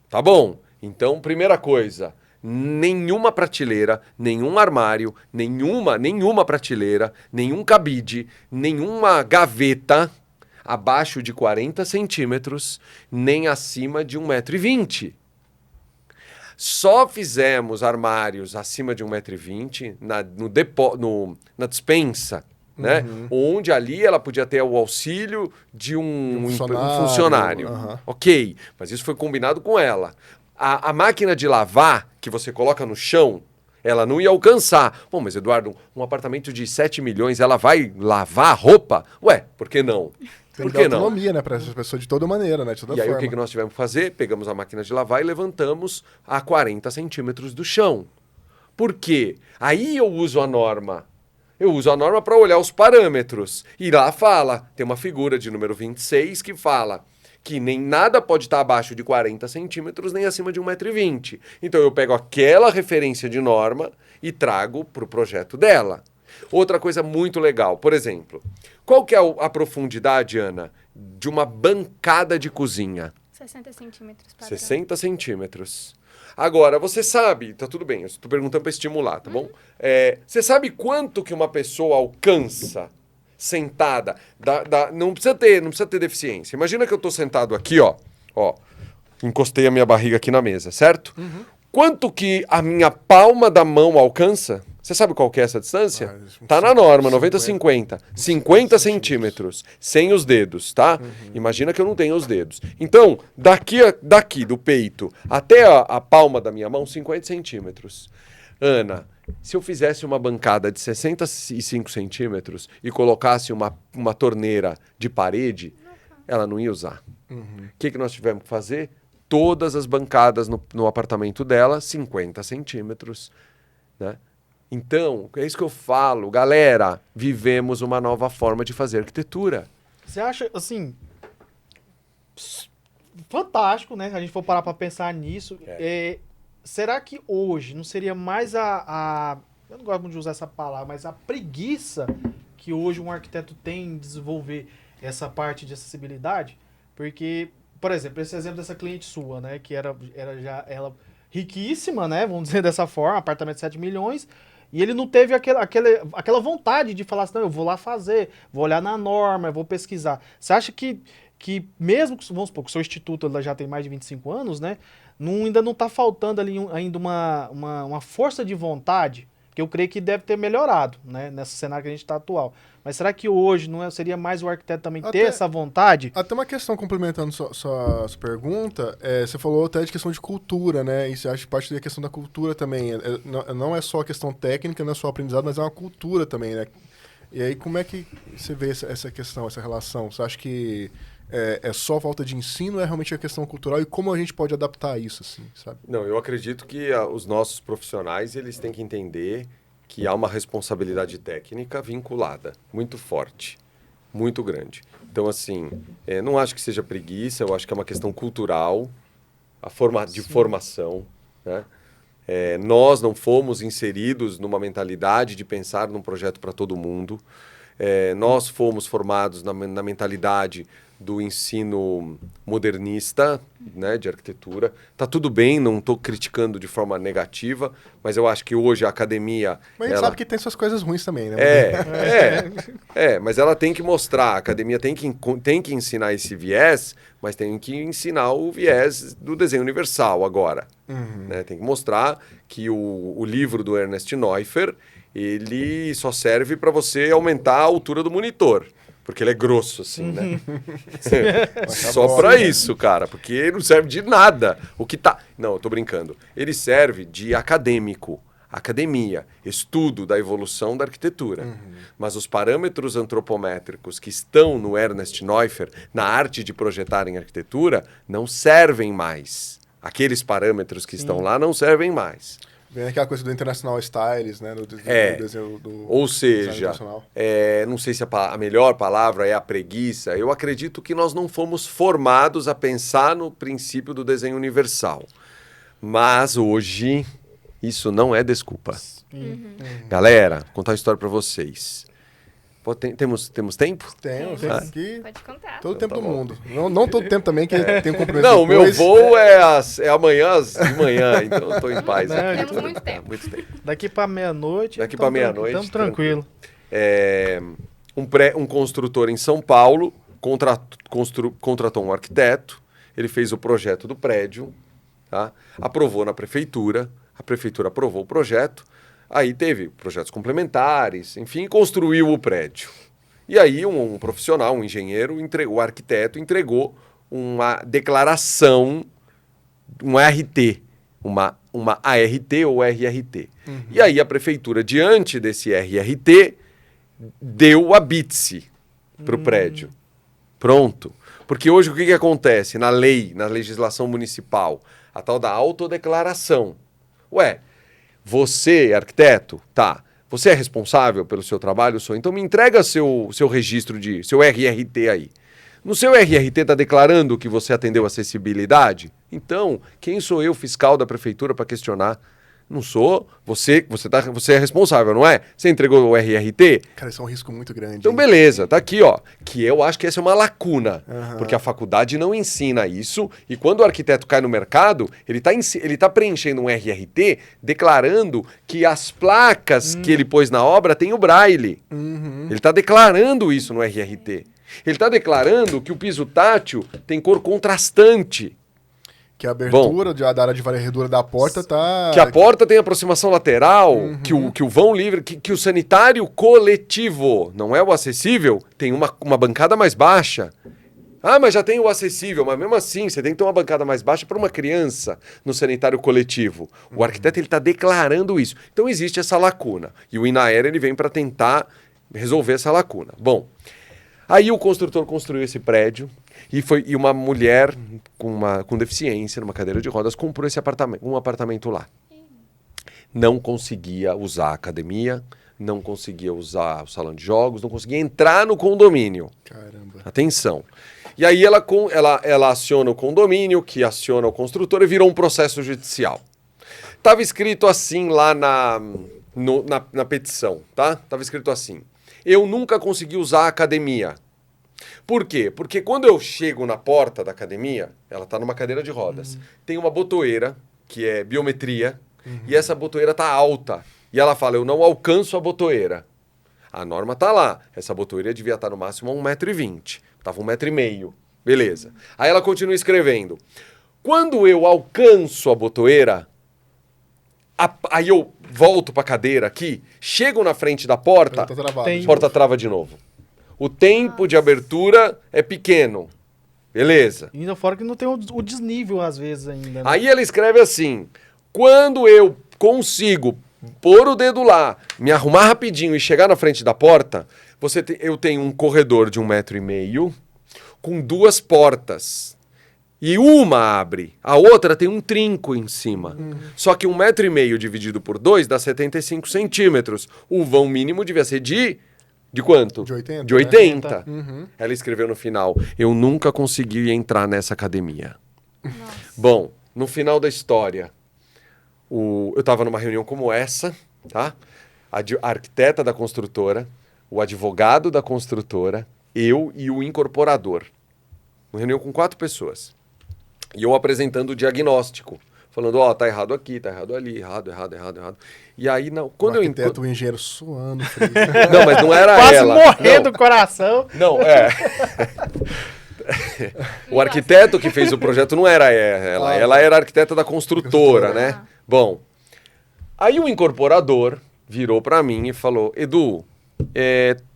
Speaker 3: Tá bom? Então, primeira coisa, nenhuma prateleira, nenhum armário, nenhuma prateleira, nenhum cabide, nenhuma gaveta abaixo de 40 centímetros, nem acima de 1,20 m. Só fizemos armários acima de 1,20 m na despensa, né? Onde ali ela podia ter o auxílio de um funcionário. Ok, mas isso foi combinado com ela. A máquina de lavar que você coloca no chão, ela não ia alcançar. Bom, mas Eduardo, um apartamento de 7 milhões, ela vai lavar a roupa? Ué, por que não?
Speaker 2: Tem
Speaker 3: Por
Speaker 2: que dar
Speaker 3: que não?
Speaker 2: autonomia, né, para essas pessoas de toda maneira, né, de toda
Speaker 3: E aí
Speaker 2: forma.
Speaker 3: o que nós tivemos que fazer? Pegamos a máquina de lavar e levantamos a 40 centímetros do chão. Por quê? Aí eu uso a norma. Eu uso a norma para olhar os parâmetros. E lá fala, tem uma figura de número 26 que fala que nem nada pode estar abaixo de 40 centímetros nem acima de 1,20 m. Então eu pego aquela referência de norma e trago para o projeto dela. Outra coisa muito legal, por exemplo, qual que é a profundidade, Ana, de uma bancada de cozinha?
Speaker 1: 60 centímetros. Padrão.
Speaker 3: 60 centímetros. Agora, você sabe, tá tudo bem, eu estou perguntando para estimular, tá bom? Você sabe quanto que uma pessoa alcança sentada? Não precisa ter deficiência. Imagina que eu estou sentado aqui, ó, encostei a minha barriga aqui na mesa, certo? Quanto que a minha palma da mão alcança? Você sabe qual que é essa distância? Tá na norma, 90-50. 50 centímetros, sem os dedos, tá? Imagina que eu não tenho os dedos. Então, daqui do peito até a palma da minha mão, 50 centímetros. Ana, se eu fizesse uma bancada de 65 centímetros e colocasse uma torneira de parede, ela não ia usar. O que nós tivemos que fazer? Todas as bancadas no apartamento dela, 50 centímetros, né? Então, é isso que eu falo. Galera, vivemos uma nova forma de fazer arquitetura.
Speaker 4: Você acha, assim, fantástico, né? Se a gente for parar para pensar nisso. Será que hoje não seria mais eu não gosto muito de usar essa palavra, mas a preguiça que hoje um arquiteto tem em desenvolver essa parte de acessibilidade? Porque, por exemplo, esse exemplo dessa cliente sua, né? Que era já ela riquíssima, né? Vamos dizer dessa forma, apartamento de 7 milhões. E ele não teve aquela vontade de falar assim, não, eu vou lá fazer, vou olhar na norma, eu vou pesquisar. Você acha que mesmo, vamos supor, que o seu instituto já tem mais de 25 anos, né? Ainda não está faltando ali ainda uma força de vontade, que eu creio que deve ter melhorado, né? Nesse cenário que a gente está atual. Mas será que hoje não seria mais o arquiteto também ter essa vontade?
Speaker 2: Até uma questão complementando sua pergunta, você falou até de questão de cultura, né? E você acha que parte da questão da cultura também. Não é só a questão técnica, não é só aprendizado, mas é uma cultura também, né? E aí, como é que você vê essa questão, essa relação? Você acha que é só falta de ensino ou é realmente a questão cultural? E como a gente pode adaptar isso, assim, sabe?
Speaker 3: Não, eu acredito que os nossos profissionais, eles têm que entender que há uma responsabilidade técnica vinculada, muito forte, muito grande. Então, assim, não acho que seja preguiça, eu acho que é uma questão cultural, de formação, né? Nós não fomos inseridos numa mentalidade de pensar num projeto para todo mundo. Nós fomos formados na mentalidade do ensino modernista, né, de arquitetura. Tá tudo bem, não estou criticando de forma negativa, mas eu acho que hoje a academia...
Speaker 2: Mas a gente sabe que tem suas coisas ruins também, né?
Speaker 3: Mas ela tem que mostrar, a academia tem que ensinar esse viés, mas tem que ensinar o viés do desenho universal agora. Né? Tem que mostrar que o livro do Ernest Neuffer, ele só serve para você aumentar a altura do monitor. Porque ele é grosso, assim, né? Só pra isso, cara. Porque ele não serve de nada. Não, eu tô brincando. Ele serve de acadêmico. Academia. Estudo da evolução da arquitetura. Mas os parâmetros antropométricos que estão no Ernest Neuffer, na arte de projetar em arquitetura, não servem mais. Aqueles parâmetros que estão lá não servem mais.
Speaker 2: Vem aquela coisa do International Styles, né? Do desenho
Speaker 3: ou seja, não sei se a melhor palavra é a preguiça. Eu acredito que nós não fomos formados a pensar no princípio do desenho universal. Mas hoje, isso não é desculpa. Galera, vou contar uma história para vocês. Temos tempo?
Speaker 2: Temos.
Speaker 1: Pode contar.
Speaker 2: Todo o tempo do mundo. Não todo o tempo também, que tem um compromisso.
Speaker 3: Não, o meu voo é amanhã de manhã, então eu tô em paz.
Speaker 1: Temos muito tempo.
Speaker 3: Muito tempo.
Speaker 4: Daqui para meia-noite.
Speaker 3: Estamos
Speaker 4: tranquilo.
Speaker 3: Um construtor em São Paulo contratou um arquiteto, ele fez o projeto do prédio, tá? Aprovou na prefeitura, a prefeitura aprovou o projeto. Aí teve projetos complementares, enfim, construiu o prédio. E aí um profissional, um engenheiro, o arquiteto entregou uma declaração um ART, uma ART ou RRT. E aí a prefeitura, diante desse RRT, deu a BITSE para o prédio. Pronto. Porque hoje o que acontece na lei, na legislação municipal? A tal da autodeclaração. Ué, você, arquiteto, tá, você é responsável pelo seu trabalho? Sou. Então me entrega seu registro seu RRT aí. No seu RRT está declarando que você atendeu acessibilidade? Então, quem sou eu, fiscal da prefeitura, para questionar? Não sou. Você é responsável, não é? Você entregou o RRT?
Speaker 2: Cara, isso é um risco muito grande.
Speaker 3: Então,
Speaker 2: hein?
Speaker 3: beleza, tá aqui, ó. Que eu acho que essa é uma lacuna. Porque a faculdade não ensina isso. E quando o arquiteto cai no mercado, ele tá preenchendo um RRT declarando que as placas que ele pôs na obra têm o braille. Ele tá declarando isso no RRT. Ele tá declarando que o piso tátil tem cor contrastante.
Speaker 2: Que a abertura da área de varredura da porta tá...
Speaker 3: Que a porta tem aproximação lateral, que o vão livre, que o sanitário coletivo, não é o acessível, tem uma bancada mais baixa. Ah, mas já tem o acessível, mas mesmo assim você tem que ter uma bancada mais baixa para uma criança no sanitário coletivo. O arquiteto ele está declarando isso. Então existe essa lacuna. E o INAER ele vem para tentar resolver essa lacuna. Bom, aí o construtor construiu esse prédio e uma mulher com deficiência, numa cadeira de rodas, comprou um apartamento lá. Não conseguia usar a academia, não conseguia usar o salão de jogos, não conseguia entrar no condomínio.
Speaker 2: Caramba.
Speaker 3: Atenção. E aí ela aciona o condomínio, que aciona o construtor e virou um processo judicial. Estava escrito assim lá na petição, tá? Estava escrito assim: eu nunca consegui usar a academia. Por quê? Porque quando eu chego na porta da academia, ela está numa cadeira de rodas, tem uma botoeira, que é biometria, e essa botoeira está alta. E ela fala, eu não alcanço a botoeira. A norma está lá. Essa botoeira devia estar no máximo a 1,20 m. Estava 1,5 m. Beleza. Aí ela continua escrevendo. Quando eu alcanço a botoeira, aí eu volto para a cadeira aqui, chego na frente da porta,
Speaker 2: Tá travado,
Speaker 3: a porta trava de novo. O tempo de abertura é pequeno. Beleza.
Speaker 4: E ainda fora que não tem o desnível às vezes ainda. Né?
Speaker 3: Aí ela escreve assim, quando eu consigo pôr o dedo lá, me arrumar rapidinho e chegar na frente da porta, eu tenho um corredor de 1,5 m com 2 portas. E uma abre, a outra tem um trinco em cima. Só que 1,5 m dividido por 2 dá 75 centímetros. O vão mínimo devia ser de quanto?
Speaker 2: De 80.
Speaker 3: De 80.
Speaker 2: Uhum.
Speaker 3: Ela escreveu no final, eu nunca consegui entrar nessa academia.
Speaker 1: Nossa.
Speaker 3: Bom, no final da história, eu estava numa reunião como essa, tá? A arquiteta da construtora, o advogado da construtora, eu e o incorporador. Uma reunião com 4 pessoas. E eu apresentando o diagnóstico. Falando, tá errado aqui, tá errado ali, errado. E aí, quando
Speaker 2: o arquiteto, o engenheiro suando. Frio.
Speaker 3: Não, mas não era
Speaker 4: Quase
Speaker 3: ela.
Speaker 4: morrendo do coração.
Speaker 3: Não, o arquiteto que fez o projeto não era ela. Ela era a arquiteta da construtora, né? Bom, aí o incorporador virou para mim e falou, Edu,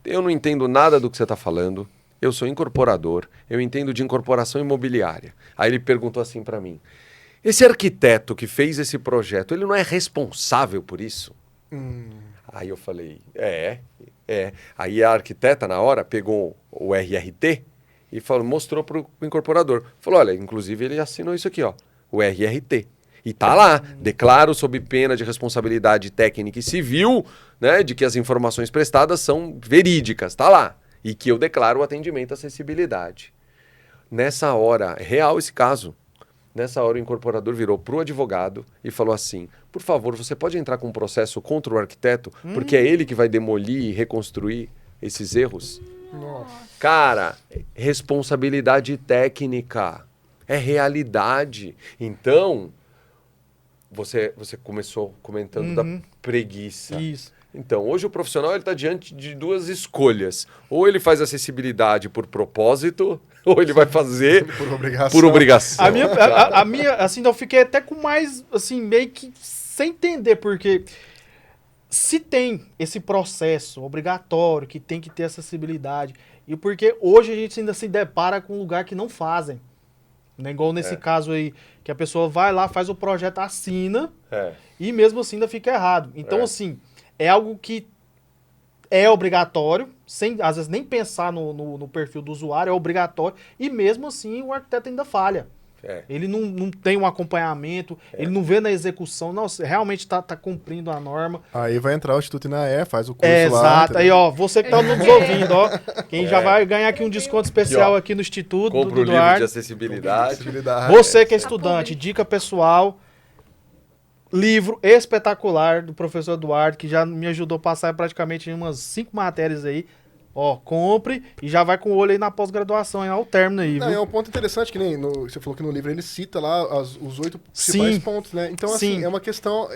Speaker 3: eu não entendo nada do que você está falando. Eu sou incorporador, eu entendo de incorporação imobiliária. Aí ele perguntou assim para mim, esse arquiteto que fez esse projeto, ele não é responsável por isso? Aí eu falei, é. Aí a arquiteta, na hora, pegou o RRT e mostrou para o incorporador. Falou, olha, inclusive ele assinou isso aqui, ó, o RRT. E tá lá, declaro sob pena de responsabilidade técnica e civil, né, de que as informações prestadas são verídicas, tá lá. E que eu declaro o atendimento à acessibilidade. Nessa hora, é real esse caso. Nessa hora o incorporador virou para o advogado e falou assim, por favor, você pode entrar com um processo contra o arquiteto, porque é ele que vai demolir e reconstruir esses erros?
Speaker 2: Nossa.
Speaker 3: Cara, responsabilidade técnica, é realidade. Então, você começou comentando da preguiça.
Speaker 4: Isso.
Speaker 3: Então, hoje o profissional está diante de 2 escolhas. Ou ele faz acessibilidade por propósito, ou ele vai fazer por obrigação.
Speaker 4: A minha, assim, eu fiquei até com mais, assim, meio que sem entender, porque se tem esse processo obrigatório, que tem que ter acessibilidade, e porque hoje a gente ainda se depara com um lugar que não fazem. Não é igual nesse caso aí, que a pessoa vai lá, faz o projeto, assina,
Speaker 3: É.
Speaker 4: e mesmo assim ainda fica errado. Então, assim, é algo que é obrigatório, sem às vezes nem pensar no perfil do usuário, é obrigatório, e mesmo assim o arquiteto ainda falha.
Speaker 3: É.
Speaker 4: Ele não tem um acompanhamento, ele não vê na execução, não, você realmente tá cumprindo a norma.
Speaker 2: Aí vai entrar o Instituto Inaé, faz o curso
Speaker 4: É,
Speaker 2: lá.
Speaker 4: exato. Aí,
Speaker 2: entendeu?
Speaker 4: ó, você que tá nos ouvindo, ó, quem já vai ganhar aqui um desconto especial aqui no Instituto
Speaker 3: Compra
Speaker 4: do
Speaker 3: o livro de
Speaker 4: Eduardo.
Speaker 3: acessibilidade.
Speaker 2: Acessibilidade.
Speaker 4: Você que é estudante, dica pessoal, livro espetacular do professor Eduardo, que já me ajudou a passar praticamente em umas 5 matérias aí. Ó, compre e já vai com o olho aí na pós-graduação, ao término aí,
Speaker 2: Não, é
Speaker 4: viu?
Speaker 2: um ponto interessante, que nem você falou que no livro ele cita lá os 8
Speaker 4: Sim.
Speaker 2: principais pontos, né? Então, assim,
Speaker 4: Sim.
Speaker 2: é uma questão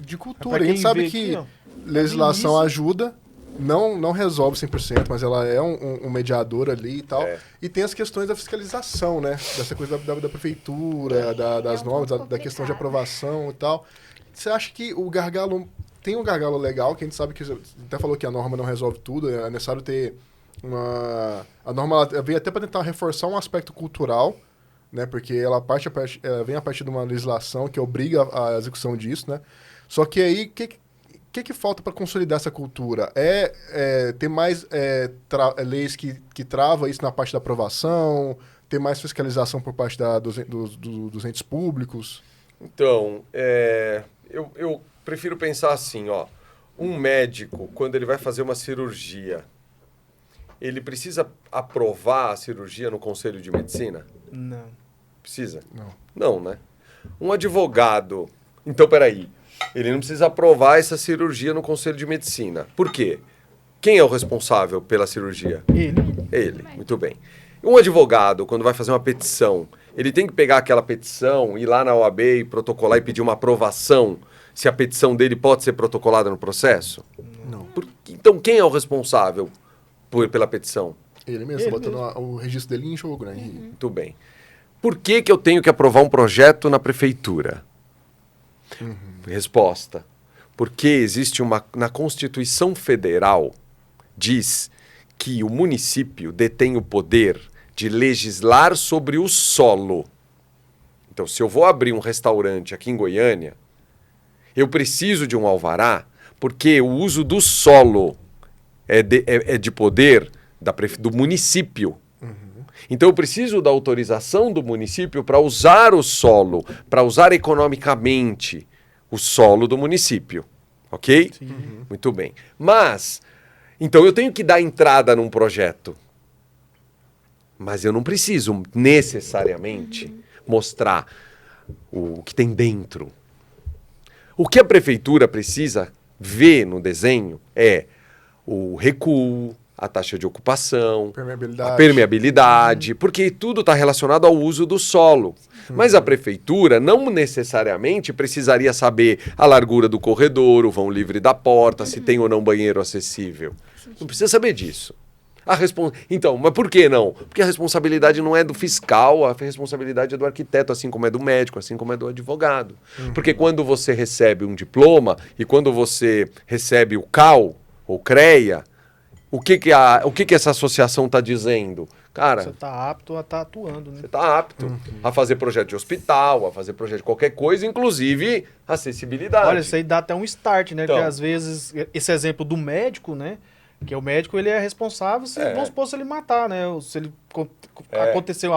Speaker 2: de cultura.
Speaker 4: Pra
Speaker 2: A gente
Speaker 4: quem
Speaker 2: sabe
Speaker 4: vê
Speaker 2: que
Speaker 4: aqui, ó,
Speaker 2: legislação
Speaker 4: início.
Speaker 2: ajuda, não resolve 100%, mas ela é um mediador ali e tal.
Speaker 3: É.
Speaker 2: E tem as questões da fiscalização, né? Dessa coisa da prefeitura, das
Speaker 1: um
Speaker 2: normas,
Speaker 1: pouco
Speaker 2: da questão de
Speaker 1: complicado.
Speaker 2: aprovação e tal. Você acha que o gargalo... Tem um gargalo legal, que a gente sabe que... Você até falou que a norma não resolve tudo, é necessário ter a norma ela veio até para tentar reforçar um aspecto cultural, né? Porque ela vem a partir de uma legislação que obriga a execução disso, né? Só que aí, o que falta para consolidar essa cultura? Ter mais leis que travam isso na parte da aprovação, ter mais fiscalização por parte dos entes públicos?
Speaker 3: Então, eu prefiro pensar assim, ó. Um médico, quando ele vai fazer uma cirurgia, ele precisa aprovar a cirurgia no Conselho de Medicina?
Speaker 4: Não.
Speaker 3: Precisa?
Speaker 2: Não.
Speaker 3: Não, né? Um advogado... Então, peraí. Ele não precisa aprovar essa cirurgia no Conselho de Medicina. Por quê? Quem é o responsável pela cirurgia? Ele, muito bem. Um advogado, quando vai fazer uma petição, ele tem que pegar aquela petição, ir lá na OAB e protocolar e pedir uma aprovação se a petição dele pode ser protocolada no processo?
Speaker 2: Não.
Speaker 3: Então, quem é o responsável pela petição?
Speaker 2: Ele mesmo, botando o registro dele em jogo, né?
Speaker 3: Muito bem. Por que eu tenho que aprovar um projeto na prefeitura? Resposta. Porque existe na Constituição Federal, diz que o município detém o poder de legislar sobre o solo. Então, se eu vou abrir um restaurante aqui em Goiânia, eu preciso de um alvará, porque o uso do solo é de poder do município. Então, eu preciso da autorização do município para usar o solo, para usar economicamente o solo do município. Ok?
Speaker 4: Sim.
Speaker 3: Muito bem. Mas, então eu tenho que dar entrada num projeto. Mas eu não preciso necessariamente mostrar o que tem dentro. O que a prefeitura precisa ver no desenho é o recuo, a taxa de ocupação,
Speaker 2: Permeabilidade.
Speaker 3: a permeabilidade, porque tudo está relacionado ao uso do solo. Mas a prefeitura não necessariamente precisaria saber a largura do corredor, o vão livre da porta, se tem ou não banheiro acessível. Não precisa saber disso. Então, mas por que não? Porque a responsabilidade não é do fiscal, a responsabilidade é do arquiteto, assim como é do médico, assim como é do advogado. Porque quando você recebe um diploma e quando você recebe o CAU, ou CREA, o que essa associação está dizendo? Cara,
Speaker 4: Você tá apto a estar atuando, né?
Speaker 3: você está apto a fazer projeto de hospital, a fazer projeto de qualquer coisa, inclusive acessibilidade.
Speaker 4: Olha, isso aí dá até um start, né?
Speaker 3: Então.
Speaker 4: Porque às vezes, esse exemplo do médico, né? Que o médico, ele é responsável se, vamos supor, se ele matar, né? Ou se ele aconteceu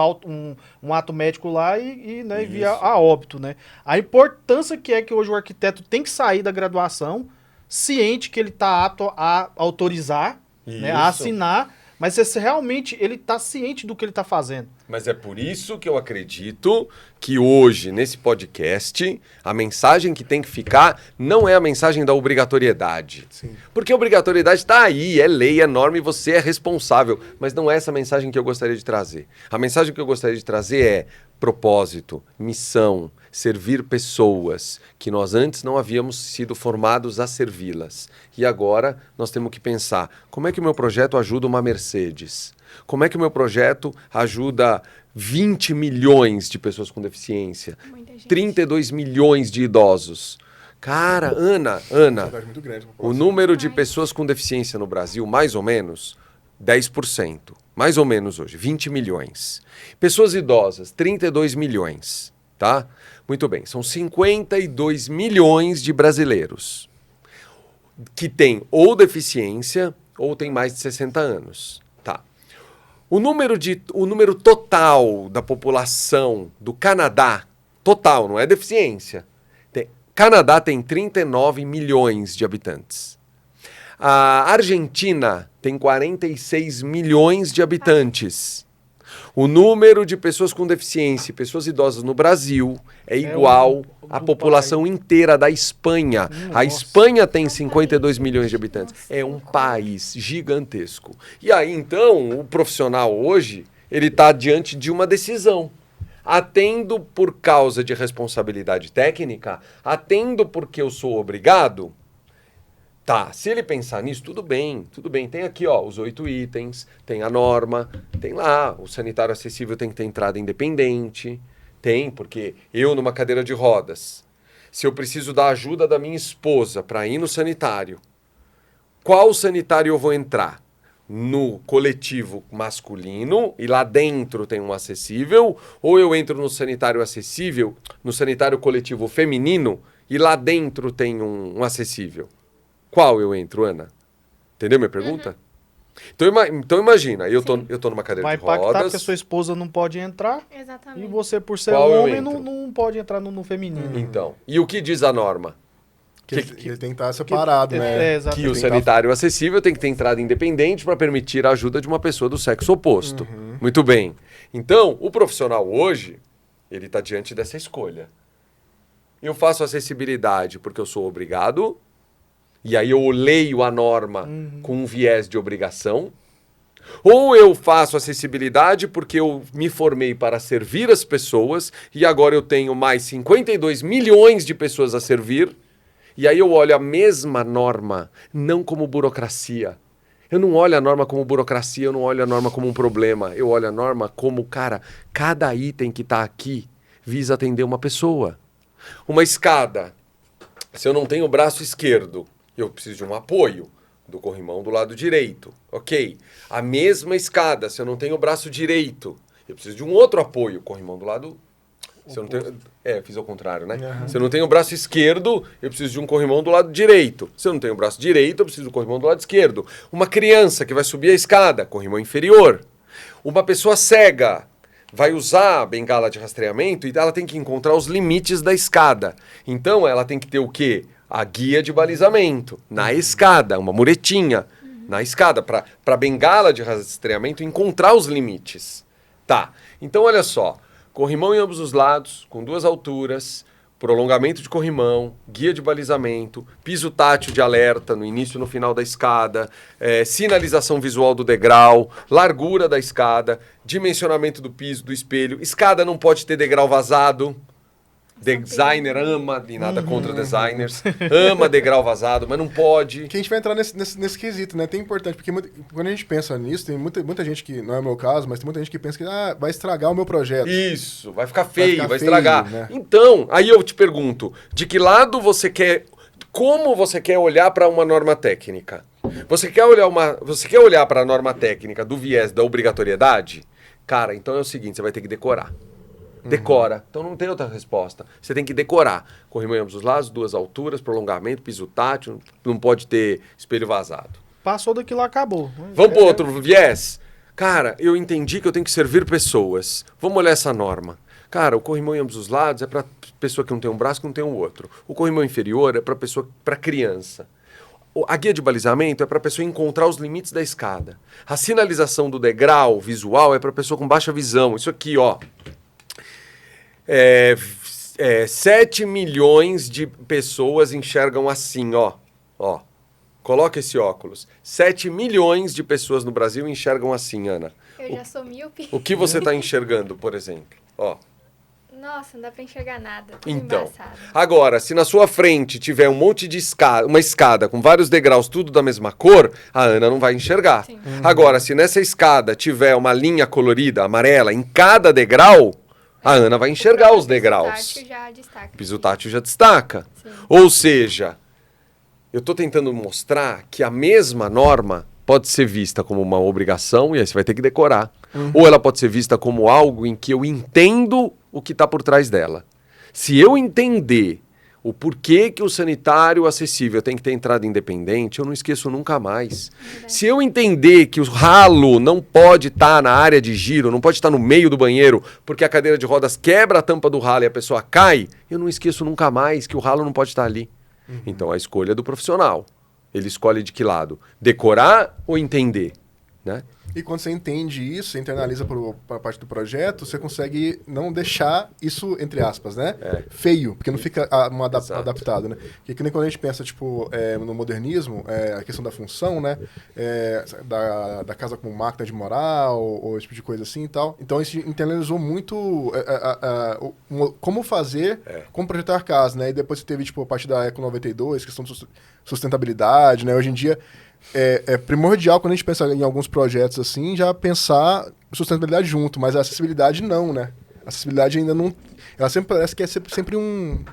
Speaker 4: um ato médico lá e via a óbito, né? A importância que é que hoje o arquiteto tem que sair da graduação ciente que ele está apto a autorizar, né? A
Speaker 3: Isso.
Speaker 4: assinar, mas se realmente ele está ciente do que ele está fazendo.
Speaker 3: Mas é por isso que eu acredito que hoje, nesse podcast, a mensagem que tem que ficar não é a mensagem da obrigatoriedade.
Speaker 2: Sim.
Speaker 3: Porque a obrigatoriedade está aí, é lei, é norma e você é responsável. Mas não é essa mensagem que eu gostaria de trazer. A mensagem que eu gostaria de trazer é propósito, missão, servir pessoas que nós antes não havíamos sido formados a servi-las. E agora nós temos que pensar, como é que o meu projeto ajuda uma Mercedes? Como é que o meu projeto ajuda 20 milhões de pessoas com deficiência?
Speaker 1: Muita gente.
Speaker 3: 32 milhões de idosos. Cara, Ana,
Speaker 2: Verdade muito grande.
Speaker 3: o número de pessoas com deficiência no Brasil, mais ou menos, 10%. Mais ou menos hoje, 20 milhões. Pessoas idosas, 32 milhões, tá? Muito bem, são 52 milhões de brasileiros que têm ou deficiência ou têm mais de 60 anos, tá? O número total da população do Canadá, total, não é deficiência. Canadá tem 39 milhões de habitantes. A Argentina tem 46 milhões de habitantes. O número de pessoas com deficiência e pessoas idosas no Brasil é igual à população inteira da Espanha. A Espanha tem 52 milhões de habitantes. É um país gigantesco. E aí, então, o profissional hoje, ele está diante de uma decisão. Atendo por causa de responsabilidade técnica? Atendo porque eu sou obrigado? Tá, se ele pensar nisso, tudo bem. Tem aqui, ó, os 8 itens, tem a norma, tem lá, o sanitário acessível tem que ter entrada independente. Tem, porque eu numa cadeira de rodas, se eu preciso da ajuda da minha esposa para ir no sanitário, qual sanitário eu vou entrar? No coletivo masculino e lá dentro tem um acessível, ou eu entro no sanitário acessível, no sanitário coletivo feminino e lá dentro tem um acessível? Qual eu entro, Ana? Entendeu minha pergunta? Então imagina, eu tô numa cadeira
Speaker 4: Vai
Speaker 3: de rodas.
Speaker 4: impactar que a sua esposa não pode entrar.
Speaker 1: Exatamente.
Speaker 4: E você, por ser
Speaker 3: Qual eu
Speaker 4: homem,
Speaker 3: entro?
Speaker 4: não pode entrar no feminino.
Speaker 3: Então, e o que diz a norma?
Speaker 2: Que ele tem que estar separado, né?
Speaker 4: Exatamente.
Speaker 3: Que o sanitário acessível tem que ter entrada independente para permitir a ajuda de uma pessoa do sexo oposto. Muito bem. Então, o profissional hoje, ele está diante dessa escolha. Eu faço acessibilidade porque eu sou obrigado, e aí eu leio a norma com um viés de obrigação, ou eu faço acessibilidade porque eu me formei para servir as pessoas e agora eu tenho mais 52 milhões de pessoas a servir, e aí eu olho a mesma norma não como burocracia. Eu não olho a norma como burocracia, eu não olho a norma como um problema. Eu olho a norma como, cara, cada item que está aqui visa atender uma pessoa. Uma escada, se eu não tenho o braço esquerdo, eu preciso de um apoio do corrimão do lado direito. Ok. A mesma escada, se eu não tenho o braço direito, eu preciso de um outro apoio, corrimão do lado... Se eu não tenho... fiz ao contrário, né? Se eu não tenho o braço esquerdo, eu preciso de um corrimão do lado direito. Se eu não tenho o braço direito, eu preciso do corrimão do lado esquerdo. Uma criança que vai subir a escada, corrimão inferior. Uma pessoa cega vai usar a bengala de rastreamento e ela tem que encontrar os limites da escada. Então, ela tem que ter o quê? A guia de balizamento na escada, uma muretinha na escada, para a bengala de rastreamento encontrar os limites. Tá, então olha só. Corrimão em ambos os lados, com 2 alturas, prolongamento de corrimão, guia de balizamento, piso tátil de alerta no início e no final da escada, sinalização visual do degrau, largura da escada, dimensionamento do piso, do espelho. Escada não pode ter degrau vazado. Designer ama, e nada contra designers, ama degrau vazado, mas não pode.
Speaker 2: Que a gente vai entrar nesse quesito, né? Tem importante, porque quando a gente pensa nisso, tem muita gente que, não é o meu caso, mas tem muita gente que pensa que vai estragar o meu projeto.
Speaker 3: Isso, vai ficar feio, vai
Speaker 2: feio,
Speaker 3: estragar.
Speaker 2: né?
Speaker 3: Então, aí eu te pergunto, de que lado você quer, como você quer olhar para uma norma técnica? Você quer olhar para a norma técnica do viés da obrigatoriedade? Cara, então é o seguinte, você vai ter que decorar. Decora. Então não tem outra resposta. Você tem que decorar. Corrimão em ambos os lados, 2 alturas, prolongamento, piso tátil, não pode ter espelho vazado.
Speaker 4: Passou daquilo, acabou.
Speaker 3: Vamos para outro viés? Cara, eu entendi que eu tenho que servir pessoas. Vamos olhar essa norma. Cara, o corrimão em ambos os lados é para pessoa que não tem um braço, que não tem um outro. O corrimão inferior é para criança. A guia de balizamento é para a pessoa encontrar os limites da escada. A sinalização do degrau visual é para a pessoa com baixa visão. Isso aqui, ó. 7 milhões de pessoas enxergam assim, ó. Coloca esse óculos. 7 milhões de pessoas no Brasil enxergam assim, Ana.
Speaker 1: Eu já sou míope.
Speaker 3: O que você está enxergando, por exemplo? Ó.
Speaker 1: Nossa, não dá pra enxergar nada. Tudo
Speaker 3: Então,
Speaker 1: embaçado.
Speaker 3: agora, se na sua frente tiver um monte de escada, uma escada com vários degraus, tudo da mesma cor, a Ana não vai enxergar.
Speaker 1: Sim.
Speaker 3: Agora, se nessa escada tiver uma linha colorida, amarela, em cada degrau, a Ana vai enxergar os degraus.
Speaker 1: O
Speaker 3: Piso tátil já destaca.
Speaker 1: Sim.
Speaker 3: Ou seja, eu estou tentando mostrar que a mesma norma pode ser vista como uma obrigação, e aí você vai ter que decorar. Ou ela pode ser vista como algo em que eu entendo o que está por trás dela. Se eu entender o porquê que o sanitário acessível tem que ter entrada independente, eu não esqueço nunca mais. Se eu entender que o ralo não pode estar na área de giro, não pode estar no meio do banheiro, porque a cadeira de rodas quebra a tampa do ralo e a pessoa cai, eu não esqueço nunca mais que o ralo não pode estar ali. Então a escolha é do profissional. Ele escolhe de que lado? Decorar ou entender, né?
Speaker 2: E quando você entende isso, você internaliza para a parte do projeto, você consegue não deixar isso, entre aspas, né? Feio, porque não fica adaptado, né? Porque que nem quando a gente pensa, tipo, no modernismo, a questão da função, né? Da casa como máquina de moral, ou esse tipo de coisa assim e tal. Então, a gente internalizou muito como fazer, como projetar casa, né? E depois você teve, tipo, a parte da Eco 92, questão de sustentabilidade, né? Hoje em dia, é primordial quando a gente pensa em alguns projetos assim, já pensar sustentabilidade junto, mas a acessibilidade não, né? A acessibilidade ainda não... Ela sempre parece que é sempre um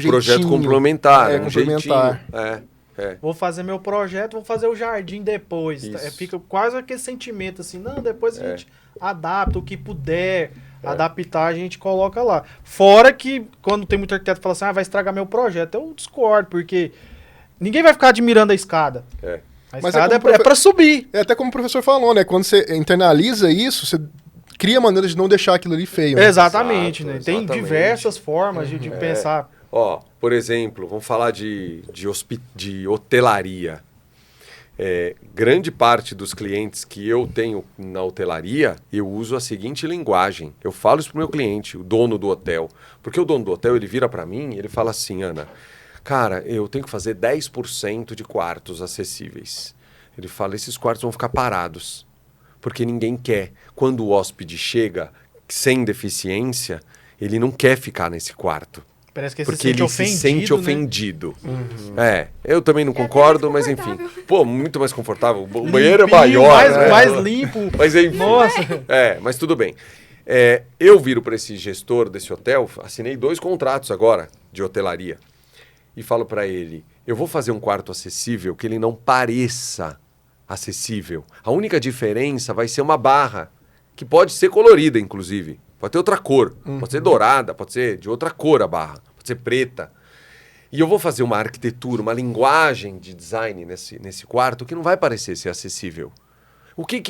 Speaker 3: projeto complementar,
Speaker 2: complementar.
Speaker 3: jeitinho.
Speaker 4: Vou fazer meu projeto, vou fazer o jardim depois. Fica quase aquele sentimento assim, não, depois a gente adapta o que puder adaptar, a gente coloca lá. Fora que quando tem muito arquiteto que fala assim, vai estragar meu projeto, eu discordo, porque ninguém vai ficar admirando a escada. A escada é para subir.
Speaker 2: Até como o professor falou, né? Quando você internaliza isso, você cria maneiras de não deixar aquilo ali feio. Né?
Speaker 4: Exatamente, né? Tem diversas formas de pensar.
Speaker 3: Por exemplo, vamos falar de hotelaria. Grande parte dos clientes que eu tenho na hotelaria, eu uso a seguinte linguagem. Eu falo isso pro meu cliente, o dono do hotel. Porque o dono do hotel, ele vira para mim e ele fala assim, Ana... Cara, eu tenho que fazer 10% de quartos acessíveis. Ele fala, esses quartos vão ficar parados. Porque ninguém quer. Quando o hóspede chega sem deficiência, ele não quer ficar nesse quarto.
Speaker 4: Parece que
Speaker 3: porque ele se sente ofendido. Eu também não
Speaker 1: até
Speaker 3: concordo, mas enfim. Pô, muito mais confortável. O banheiro é maior.
Speaker 4: Mais limpo.
Speaker 3: Mas enfim.
Speaker 4: Nossa.
Speaker 3: Mas tudo bem. Eu viro para esse gestor desse hotel, assinei 2 contratos agora de hotelaria. E falo para ele, eu vou fazer um quarto acessível que ele não pareça acessível. A única diferença vai ser uma barra, que pode ser colorida, inclusive. Pode ter outra cor. Pode ser dourada, pode ser de outra cor a barra. Pode ser preta. E eu vou fazer uma arquitetura, uma linguagem de design nesse quarto que não vai parecer ser acessível. O que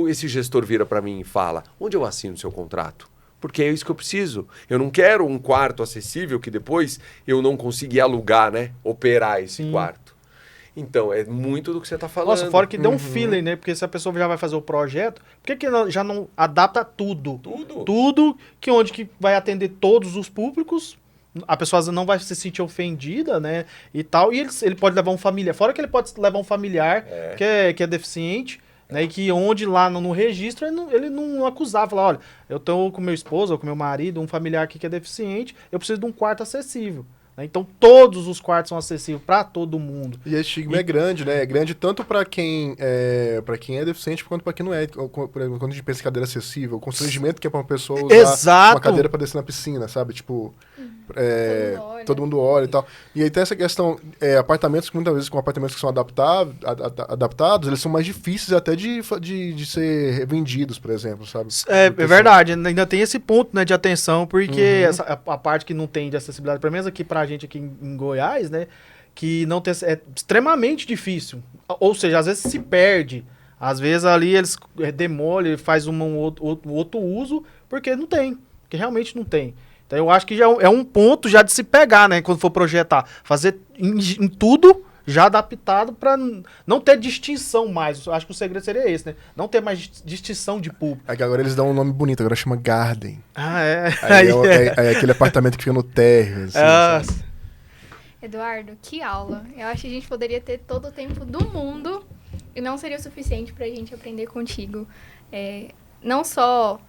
Speaker 3: esse gestor vira para mim e fala? Onde eu assino o seu contrato? Porque é isso que eu preciso. Eu não quero um quarto acessível que depois eu não conseguir alugar, né? Operar esse quarto. Então, é muito do que você está falando.
Speaker 4: Nossa, fora que deu um feeling, né? Porque se a pessoa já vai fazer o projeto, por que já não adapta tudo? Tudo que vai atender todos os públicos, a pessoa não vai se sentir ofendida, né? E tal. E ele pode levar um familiar. Fora que ele pode levar um familiar que é deficiente, né, e que onde lá no registro ele não acusava, falava, olha, eu tô com meu esposo ou com meu marido, um familiar aqui que é deficiente, eu preciso de um quarto acessível. Né? Então todos os quartos são acessíveis para todo mundo.
Speaker 2: E esse estigma é grande, né? É grande tanto para quem é deficiente quanto para quem não é. Por exemplo, quando a gente pensa em cadeira acessível, o constrangimento que é para uma pessoa usar uma cadeira para descer na piscina, sabe? Tipo, todo mundo olha e tal. E aí tem essa questão, apartamentos que muitas vezes com apartamentos que são adaptados, eles são mais difíceis até de ser vendidos, por exemplo, sabe?
Speaker 4: É verdade, ainda tem esse ponto, né, de atenção, porque a parte que não tem de acessibilidade, pelo menos aqui pra gente aqui em Goiás, né, que não tem, é extremamente difícil. Ou seja, às vezes se perde. Às vezes ali eles demolem, faz um outro uso, porque não tem, porque realmente não tem. Então eu acho que já é um ponto já de se pegar, né, quando for projetar. Fazer em tudo já adaptado para não ter distinção mais. Eu acho que o segredo seria esse, né? Não ter mais distinção de público.
Speaker 2: É que agora eles dão um nome bonito, agora chama Garden.
Speaker 4: Aí
Speaker 2: é aquele apartamento que fica no térreo. Assim,
Speaker 1: Eduardo, que aula. Eu acho que a gente poderia ter todo o tempo do mundo e não seria o suficiente pra gente aprender contigo. Não só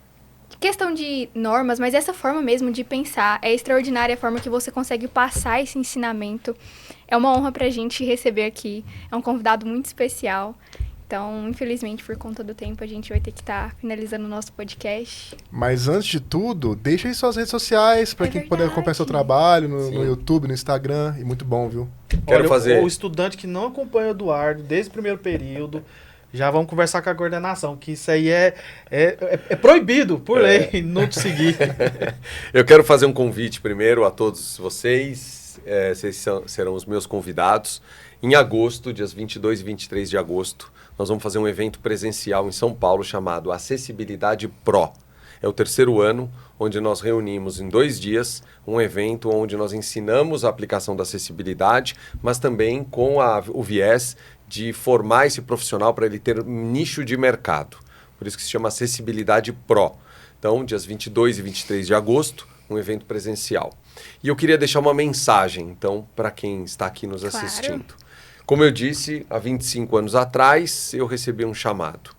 Speaker 1: questão de normas, mas essa forma mesmo de pensar. É extraordinária a forma que você consegue passar esse ensinamento. É uma honra pra gente receber aqui. É um convidado muito especial. Então, infelizmente, por conta do tempo, a gente vai ter que estar finalizando o nosso podcast.
Speaker 2: Mas antes de tudo, deixa aí suas redes sociais para quem puder acompanhar seu trabalho no YouTube, no Instagram. E muito bom, viu?
Speaker 3: Quero fazer.
Speaker 4: O estudante que não acompanha o Eduardo desde o primeiro período, já vamos conversar com a coordenação, que isso aí é proibido por lei não te seguir.
Speaker 3: Eu quero fazer um convite primeiro a todos vocês. Vocês serão os meus convidados. Em agosto, dias 22 e 23 de agosto, nós vamos fazer um evento presencial em São Paulo chamado Acessibilidade Pro. É o 3º ano, onde nós reunimos em 2 dias um evento onde nós ensinamos a aplicação da acessibilidade, mas também com o viés de formar esse profissional para ele ter um nicho de mercado. Por isso que se chama Acessibilidade Pro. Então, dias 22 e 23 de agosto, um evento presencial. E eu queria deixar uma mensagem, então, para quem está aqui nos assistindo. Como eu disse, há 25 anos atrás, eu recebi um chamado.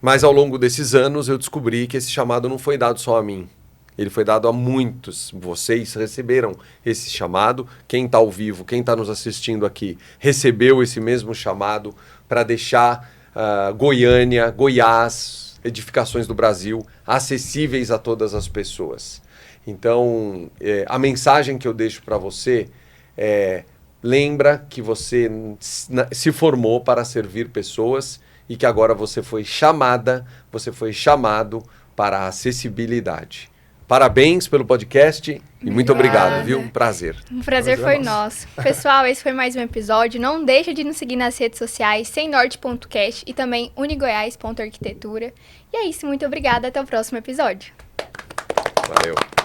Speaker 3: Mas ao longo desses anos, eu descobri que esse chamado não foi dado só a mim. Ele foi dado a muitos. Vocês receberam esse chamado. Quem está ao vivo, quem está nos assistindo aqui, recebeu esse mesmo chamado para deixar Goiânia, Goiás, edificações do Brasil, acessíveis a todas as pessoas. Então, a mensagem que eu deixo para você é: lembra que você se formou para servir pessoas e que agora você foi chamado para a acessibilidade. Parabéns pelo podcast e muito obrigado, viu? Um prazer.
Speaker 1: Um prazer foi nosso. Pessoal, esse foi mais um episódio. Não deixa de nos seguir nas redes sociais, semnorte.cast e também unigoiás.arquitetura. E é isso, muito obrigada. Até o próximo episódio.
Speaker 3: Valeu.